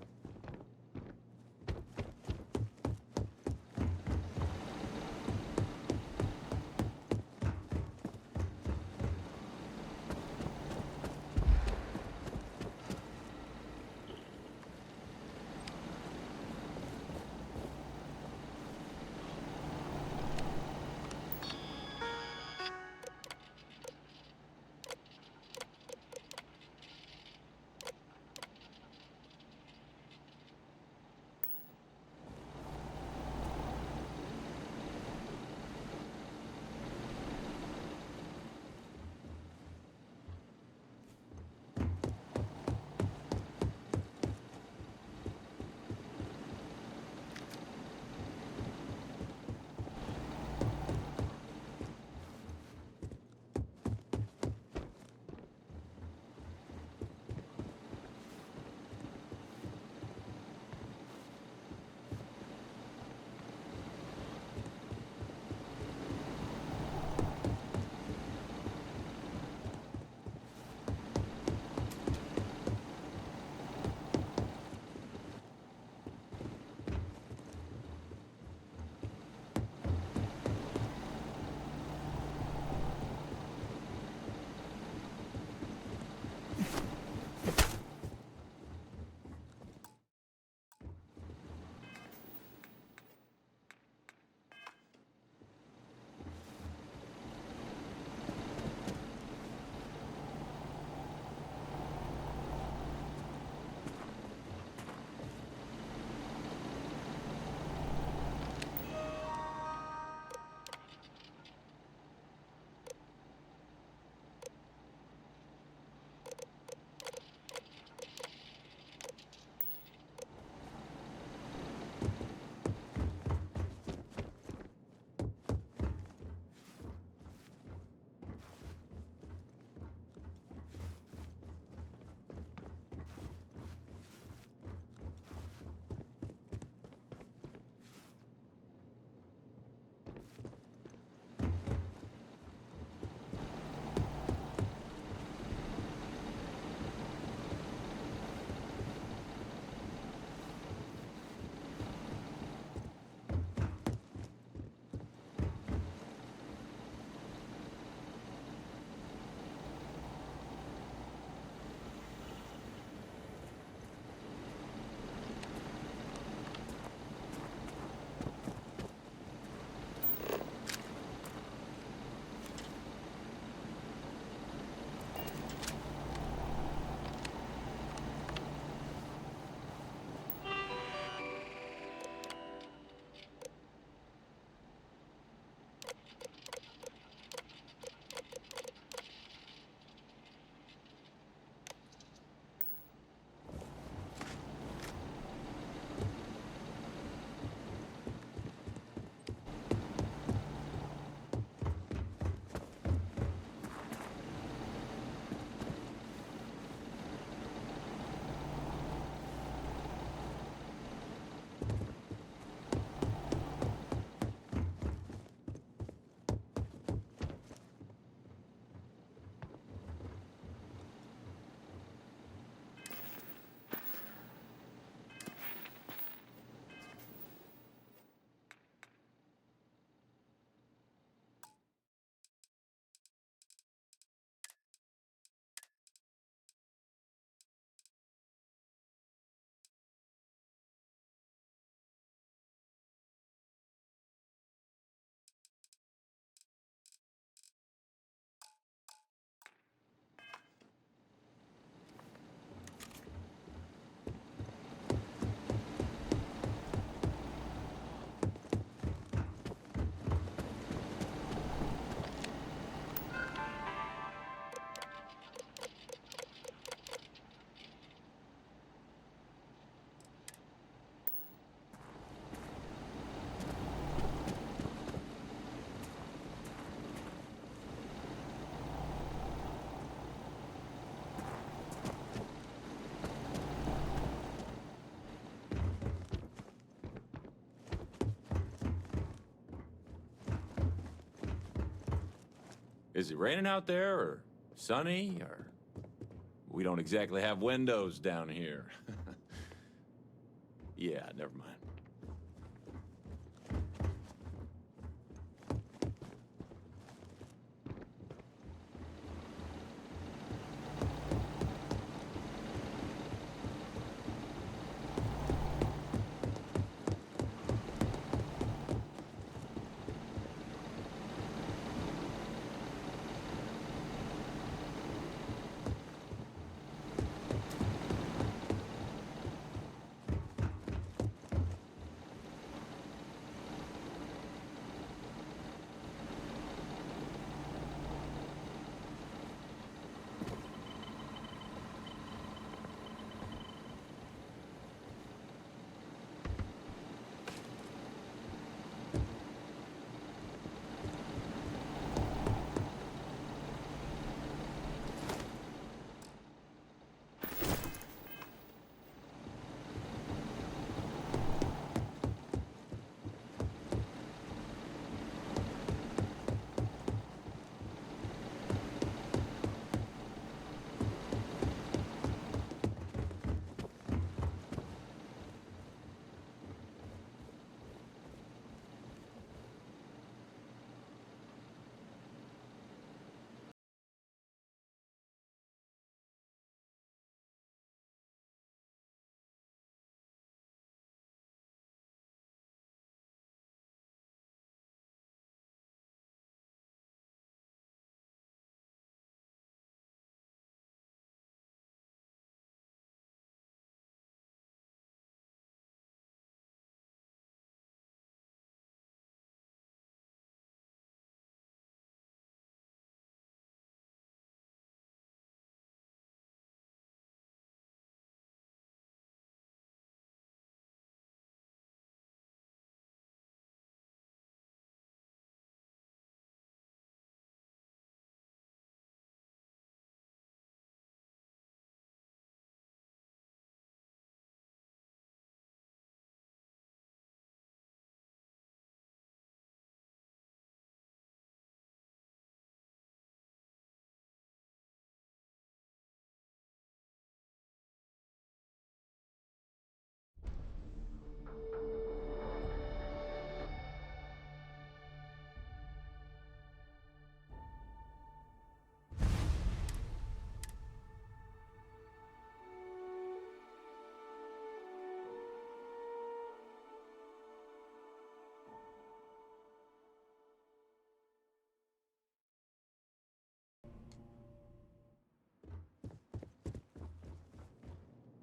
Is it raining out there, or Sunny, or... We don't exactly have windows down here. Yeah, never mind.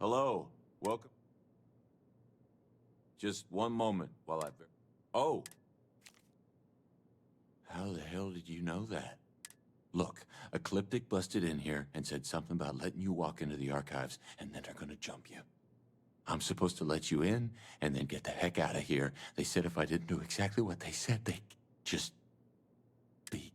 Hello, welcome. Just one moment while I... Oh! How the hell did you know that? Look, Ecliptic busted in here and said something about letting you walk into the archives, and then they're gonna jump you. I'm supposed to let you in, and then get the heck out of here. They said if I didn't do exactly what they said, they'd just... be...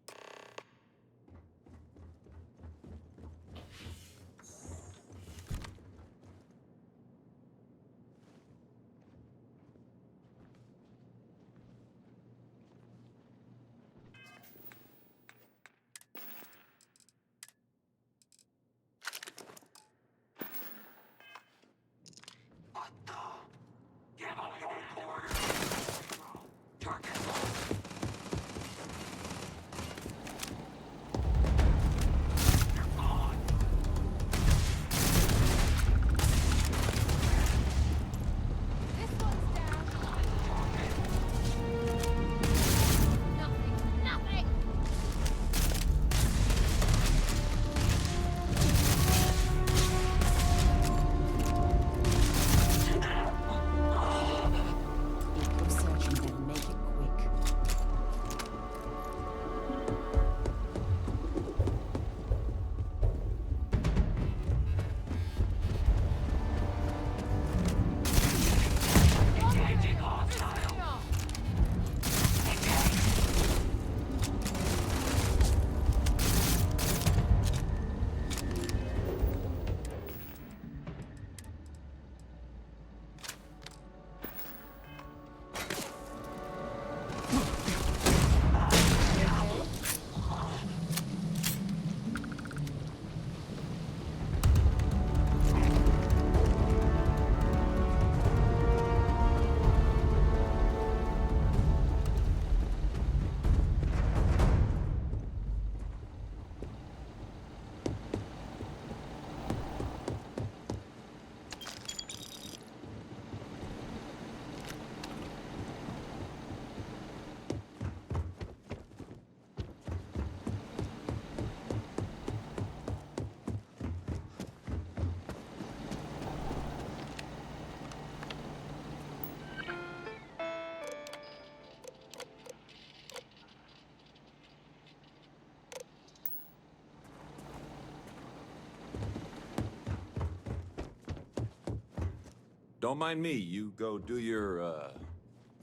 Don't mind me. You go do your,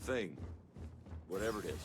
thing. Whatever it is.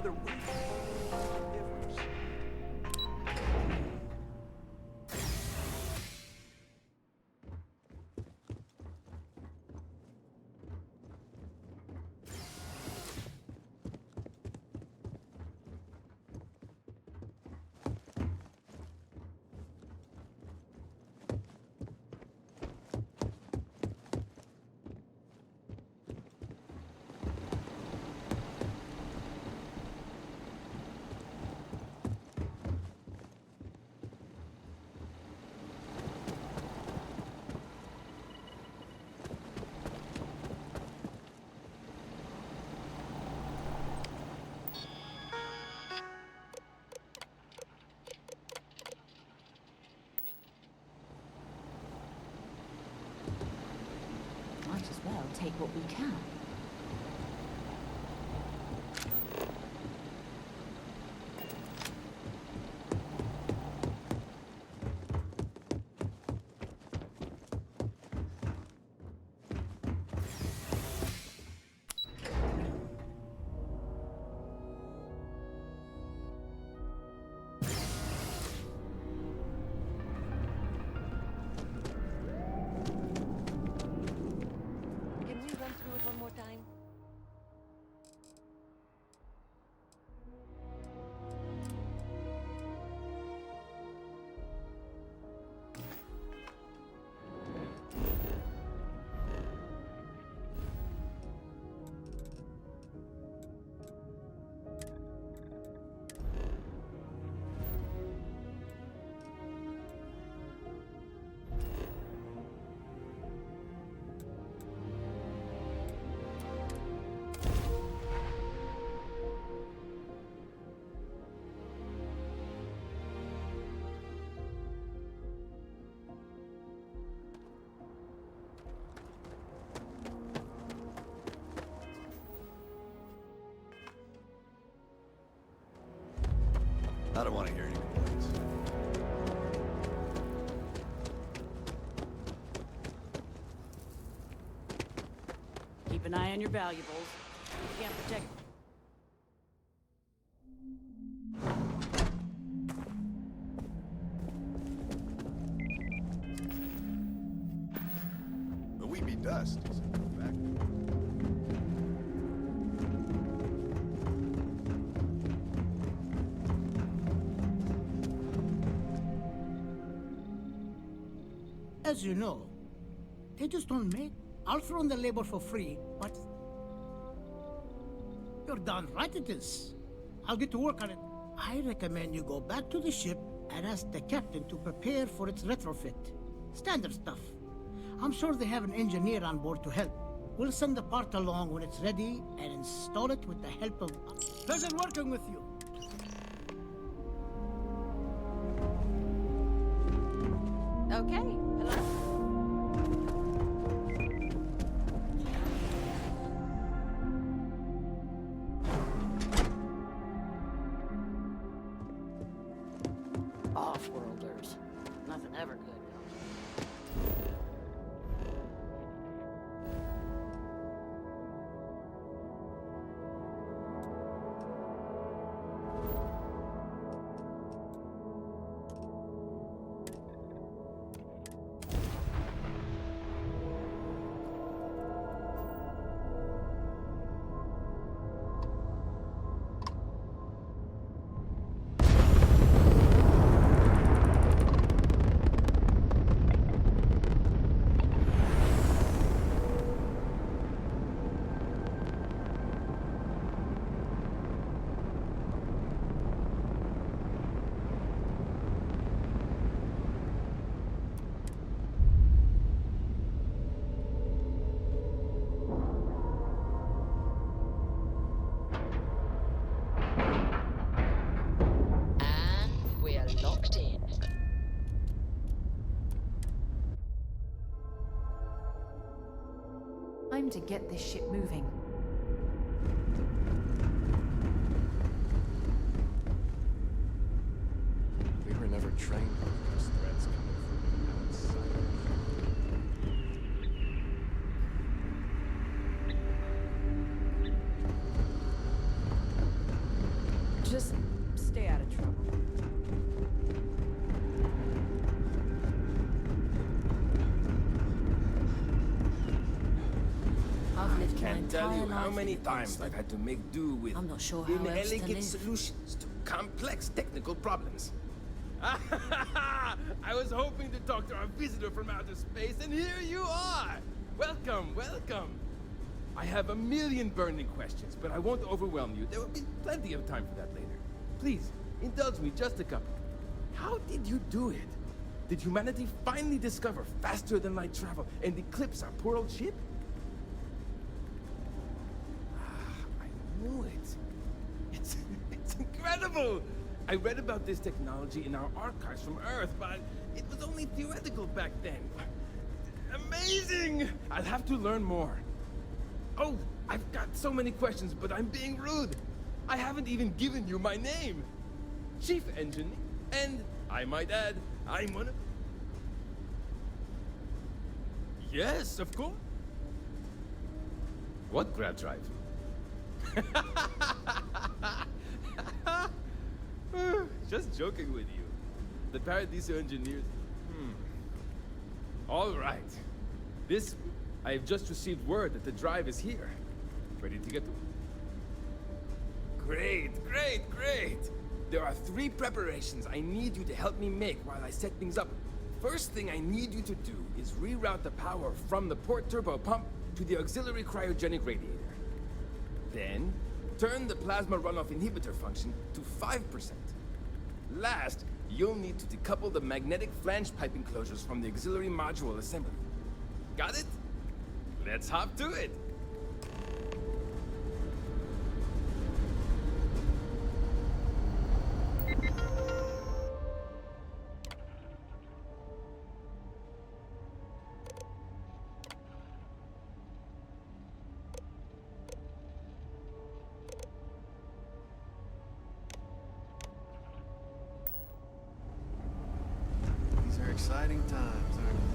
other way. Difference. Might as well take what we can. Can we run through it one more time? I don't want to hear any complaints. Keep an eye on your valuables. You can't protect. But we be dust. So go back. As you know, they just don't make. I'll throw in the labor for free, but you're darn right it is. I'll get to work on it. I recommend you go back to the ship and ask the captain to prepare for its retrofit. Standard stuff. I'm sure they have an engineer on board to help. We'll send the part along when it's ready and install it with the help of... Pleasure working with you. Okay. Hello? Off-worlders. Nothing ever good. Locked in. Time to get this ship moving. We were never trained on those threats coming from outside. Just stay out of trouble. I've lived my Can't tell entire you how life many in a times constant. I've had to make do with I'm not sure how else to inelegant live. solutions to complex technical problems. I was hoping to talk to our visitor from outer space, and here you are! Welcome, welcome! I have a million burning questions, but I won't overwhelm you. There will be plenty of time for that later. Please, indulge me just a couple. How did you do it? Did humanity finally discover faster than light travel and eclipse our poor old ship? I knew it. It's incredible! I read about this technology in our archives from Earth, but it was only theoretical back then. Amazing! I'll have to learn more. Oh, I've got so many questions, but I'm being rude. I haven't even given you my name. Chief Engineer, and I might add, I'm one of... Yes, of course. What grab drive? Just joking with you. The Paradiso engineers... All right. I have just received word that the drive is here. Ready to get to... Great, great, great! There are 3 preparations I need you to help me make while I set things up. First thing I need you to do is reroute the power from the port turbo pump to the auxiliary cryogenic radiator. Then, turn the plasma runoff inhibitor function to 5%. Last, you'll need to decouple the magnetic flange pipe enclosures from the auxiliary module assembly. Got it? Let's hop to it! These are exciting times, aren't they?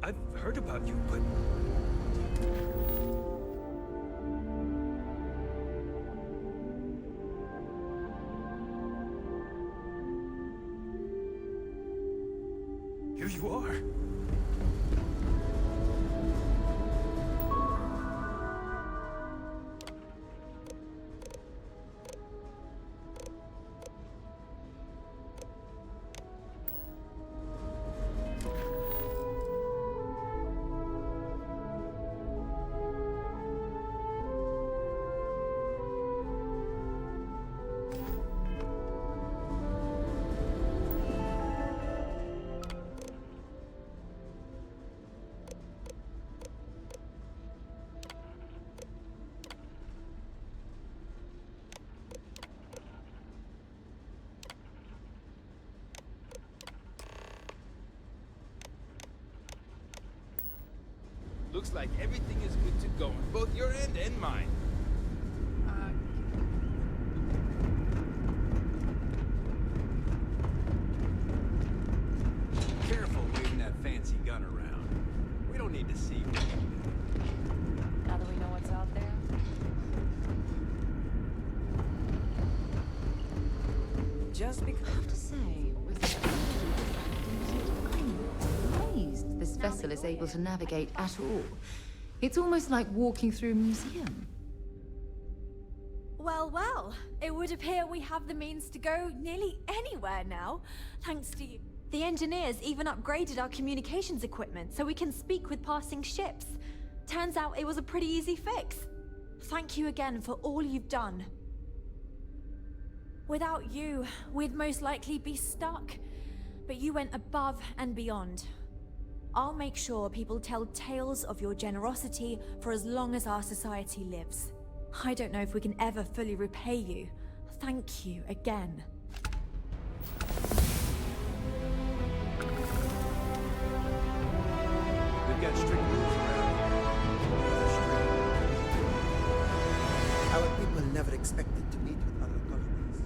I've heard about you, but... Here you are. Looks like everything is good to go on both your end and mine. Careful waving that fancy gun around. We don't need to see what you do. Now that we know what's out there. Just because I have to say, I'm amazed this vessel is able to navigate at all. It's almost like walking through a museum. Well, well, it would appear we have the means to go nearly anywhere now, thanks to you. The engineers even upgraded our communications equipment so we can speak with passing ships. Turns out it was a pretty easy fix. Thank you again for all you've done. Without you, we'd most likely be stuck. But you went above and beyond. I'll make sure people tell tales of your generosity for as long as our society lives. I don't know if we can ever fully repay you. Thank you again. We've got strict rules around here. Our people never expected to meet with other colonies.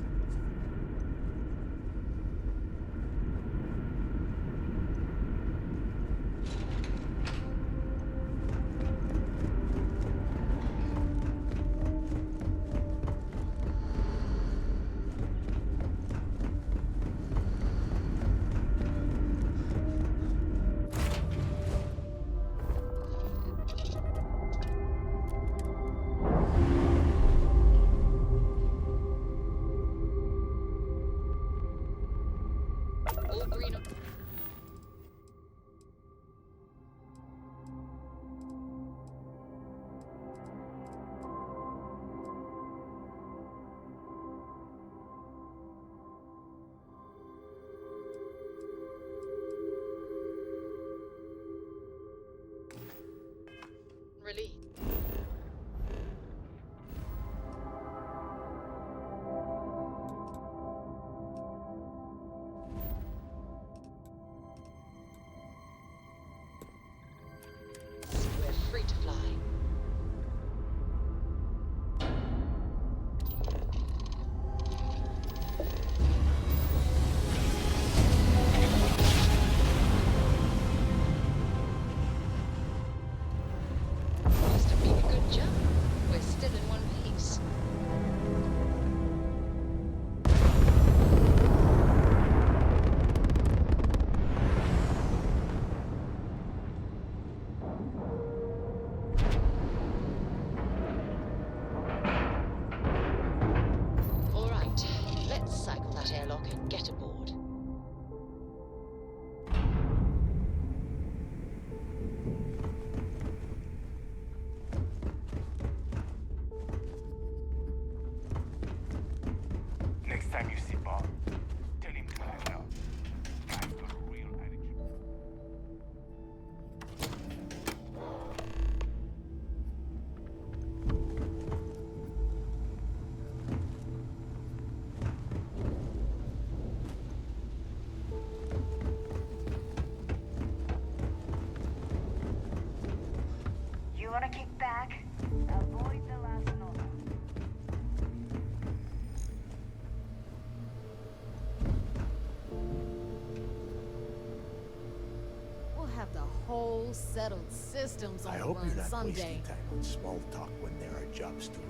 All green. Release. We're free to fly. Must have been a good jump. We're still in one piece. All right, let's cycle that airlock and get aboard. Next time you see Bob, tell him to hang out. Guy's got a real attitude. You wanna kick back? Avoid the last note. We'll have the whole settled systems on I the hope run you're not someday. wasting time on small talk when there are jobs to run.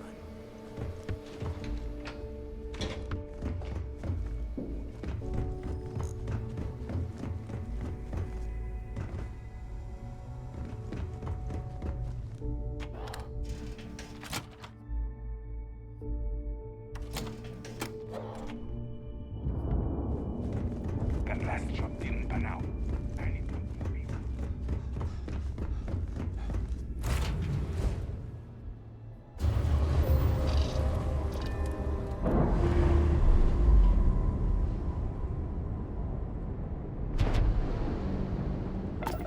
That last job didn't pan out. I need to move it.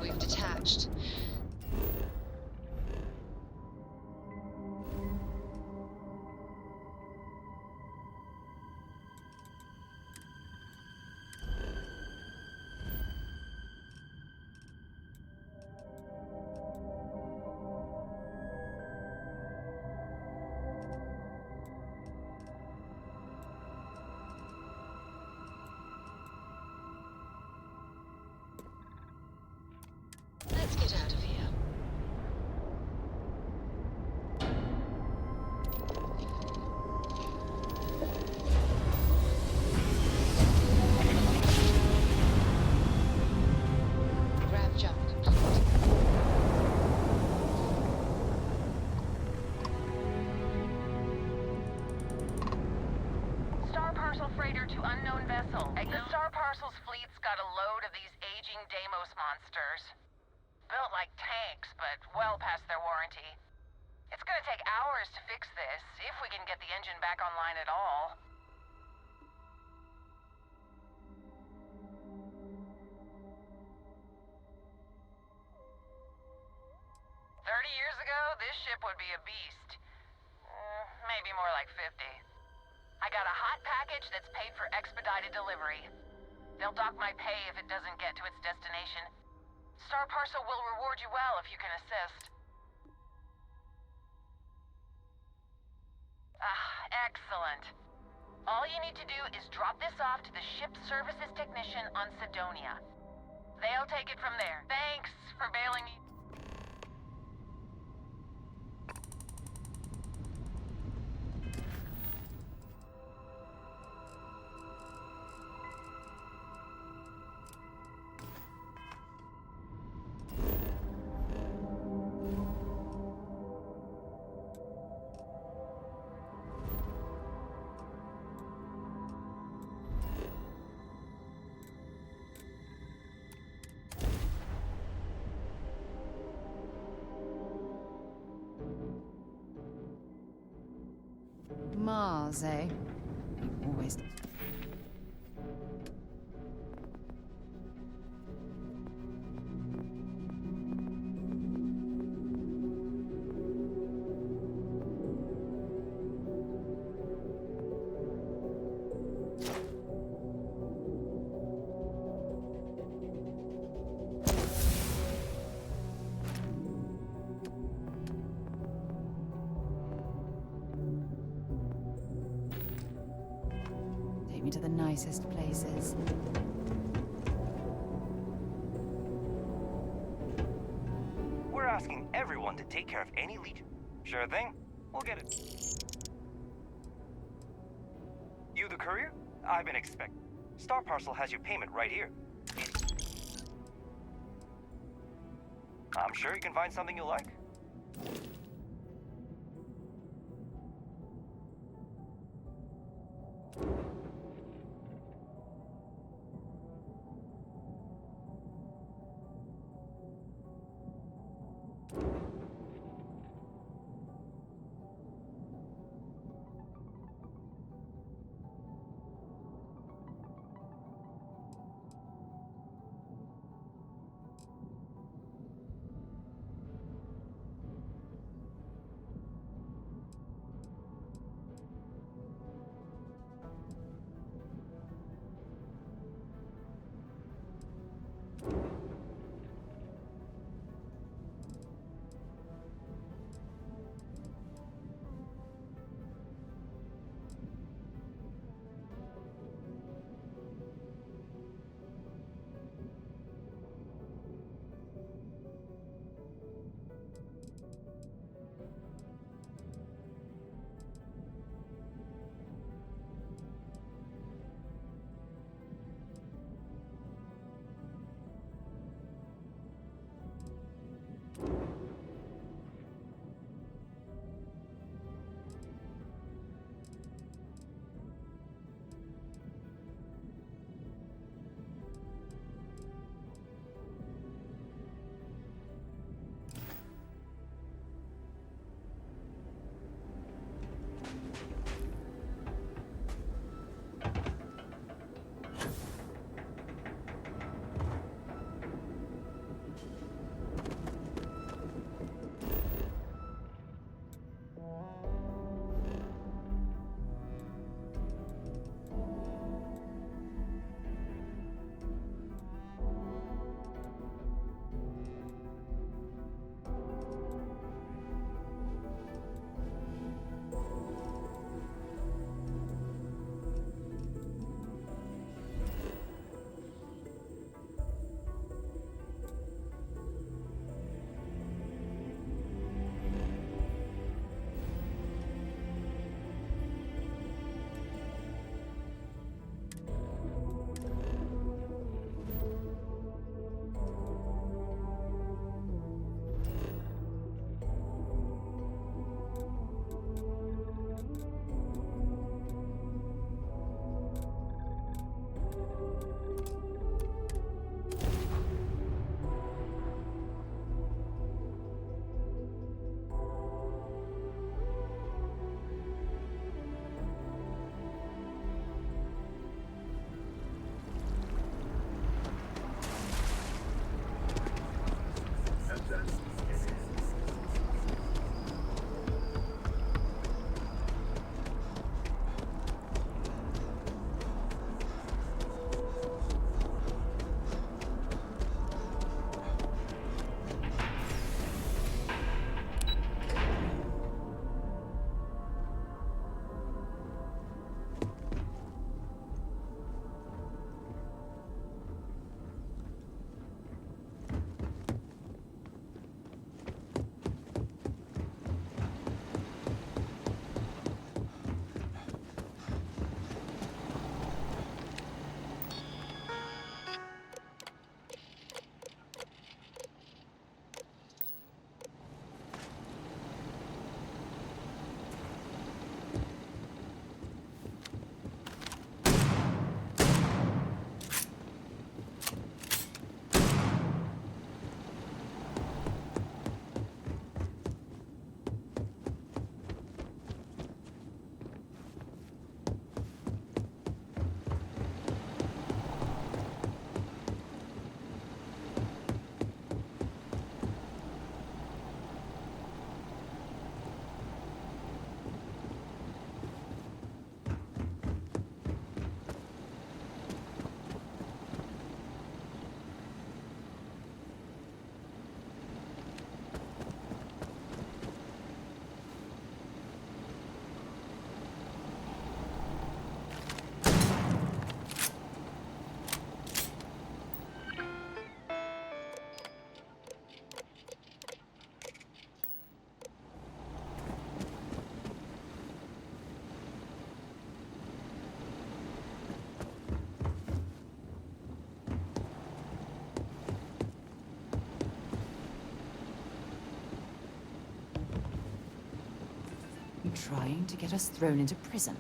We've detached. Parcel's fleet's got a load of these aging Deimos monsters. Built like tanks, but well past their warranty. It's gonna take hours to fix this, if we can get the engine back online at all. 30 years ago, this ship would be a beast. Maybe more like 50. I got a hot package that's paid for expedited delivery. They'll dock my pay if it doesn't get to its destination. Star Parcel will reward you well if you can assist. Excellent. All you need to do is drop this off to the ship services technician on Sidonia. They'll take it from there. Thanks for bailing me. Mars, eh? You always... Take me to the nicest places. We're asking everyone to take care of any Legion. Sure thing. We'll get it. You the courier? I've been expecting. Star Parcel has your payment right here. I'm sure you can find something you like. trying to get us thrown into prison?